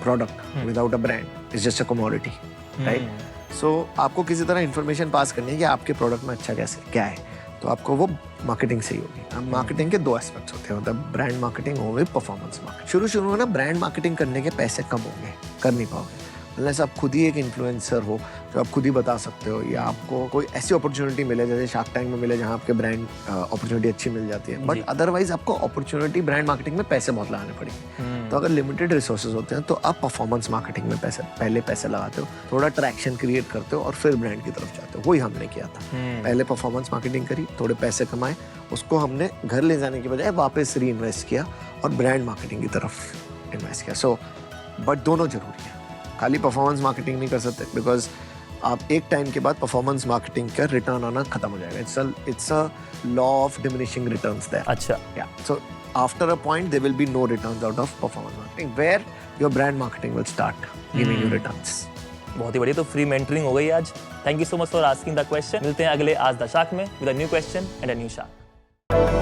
product without a brand is just a commodity, right. So आपको किसी तरह इन्फॉर्मेशन पास करनी है कि आपके प्रोडक्ट में अच्छा कैसे क्या है, तो आपको वो मार्केटिंग से ही होगी। अब मार्केटिंग के दो एस्पेक्ट्स होते हैं, मतलब ब्रांड मार्केटिंग होगी, परफॉर्मेंस मार्केटिंग। शुरू में ना ब्रांड मार्केटिंग करने के पैसे कम होंगे, कर नहीं पाओगे अनलेस आप खुद ही एक इन्फ्लुएंसर हो जो आप खुद ही बता सकते हो, या आपको कोई ऐसी अपॉर्चुनिटी मिले जैसे शार्क टैंक में मिले जहाँ आपके ब्रांड अपॉर्चुनिटी अच्छी मिल जाती है। बट अदरवाइज आपको अपॉर्चुनिटी ब्रांड मार्केटिंग में पैसे बहुत लगाने पड़ेंगे। तो अगर लिमिटेड रिसोर्सेज होते हैं तो आप परफॉर्मेंस मार्केटिंग में पहले पैसे लगाते हो, थोड़ा ट्रैक्शन क्रिएट करते हो और फिर ब्रांड की तरफ जाते हो। वही हमने किया था, पहले परफॉर्मेंस मार्केटिंग करी, थोड़े पैसे कमाए, उसको हमने घर ले जाने की बजाय वापस री इन्वेस्ट किया और ब्रांड मार्केटिंग की तरफ इन्वेस्ट किया। सो बट दोनों जरूरी है, खाली परफॉर्मेंस मार्केटिंग नहीं कर सकते, बिकॉज आप एक टाइम के बाद परफॉर्मेंस मार्केटिंग का रिटर्न आना खत्म हो जाएगा। It's a law of diminishing returns there. अच्छा, या so after a point there will be no returns out of performance marketing, where your brand marketing will start giving you returns. बहुत ही बढ़िया। तो फ्री मेंटरिंग हो गई आज। Thank you so much for asking the question. मिलते हैं अगले आज द शार्क में with a new question and a new shark.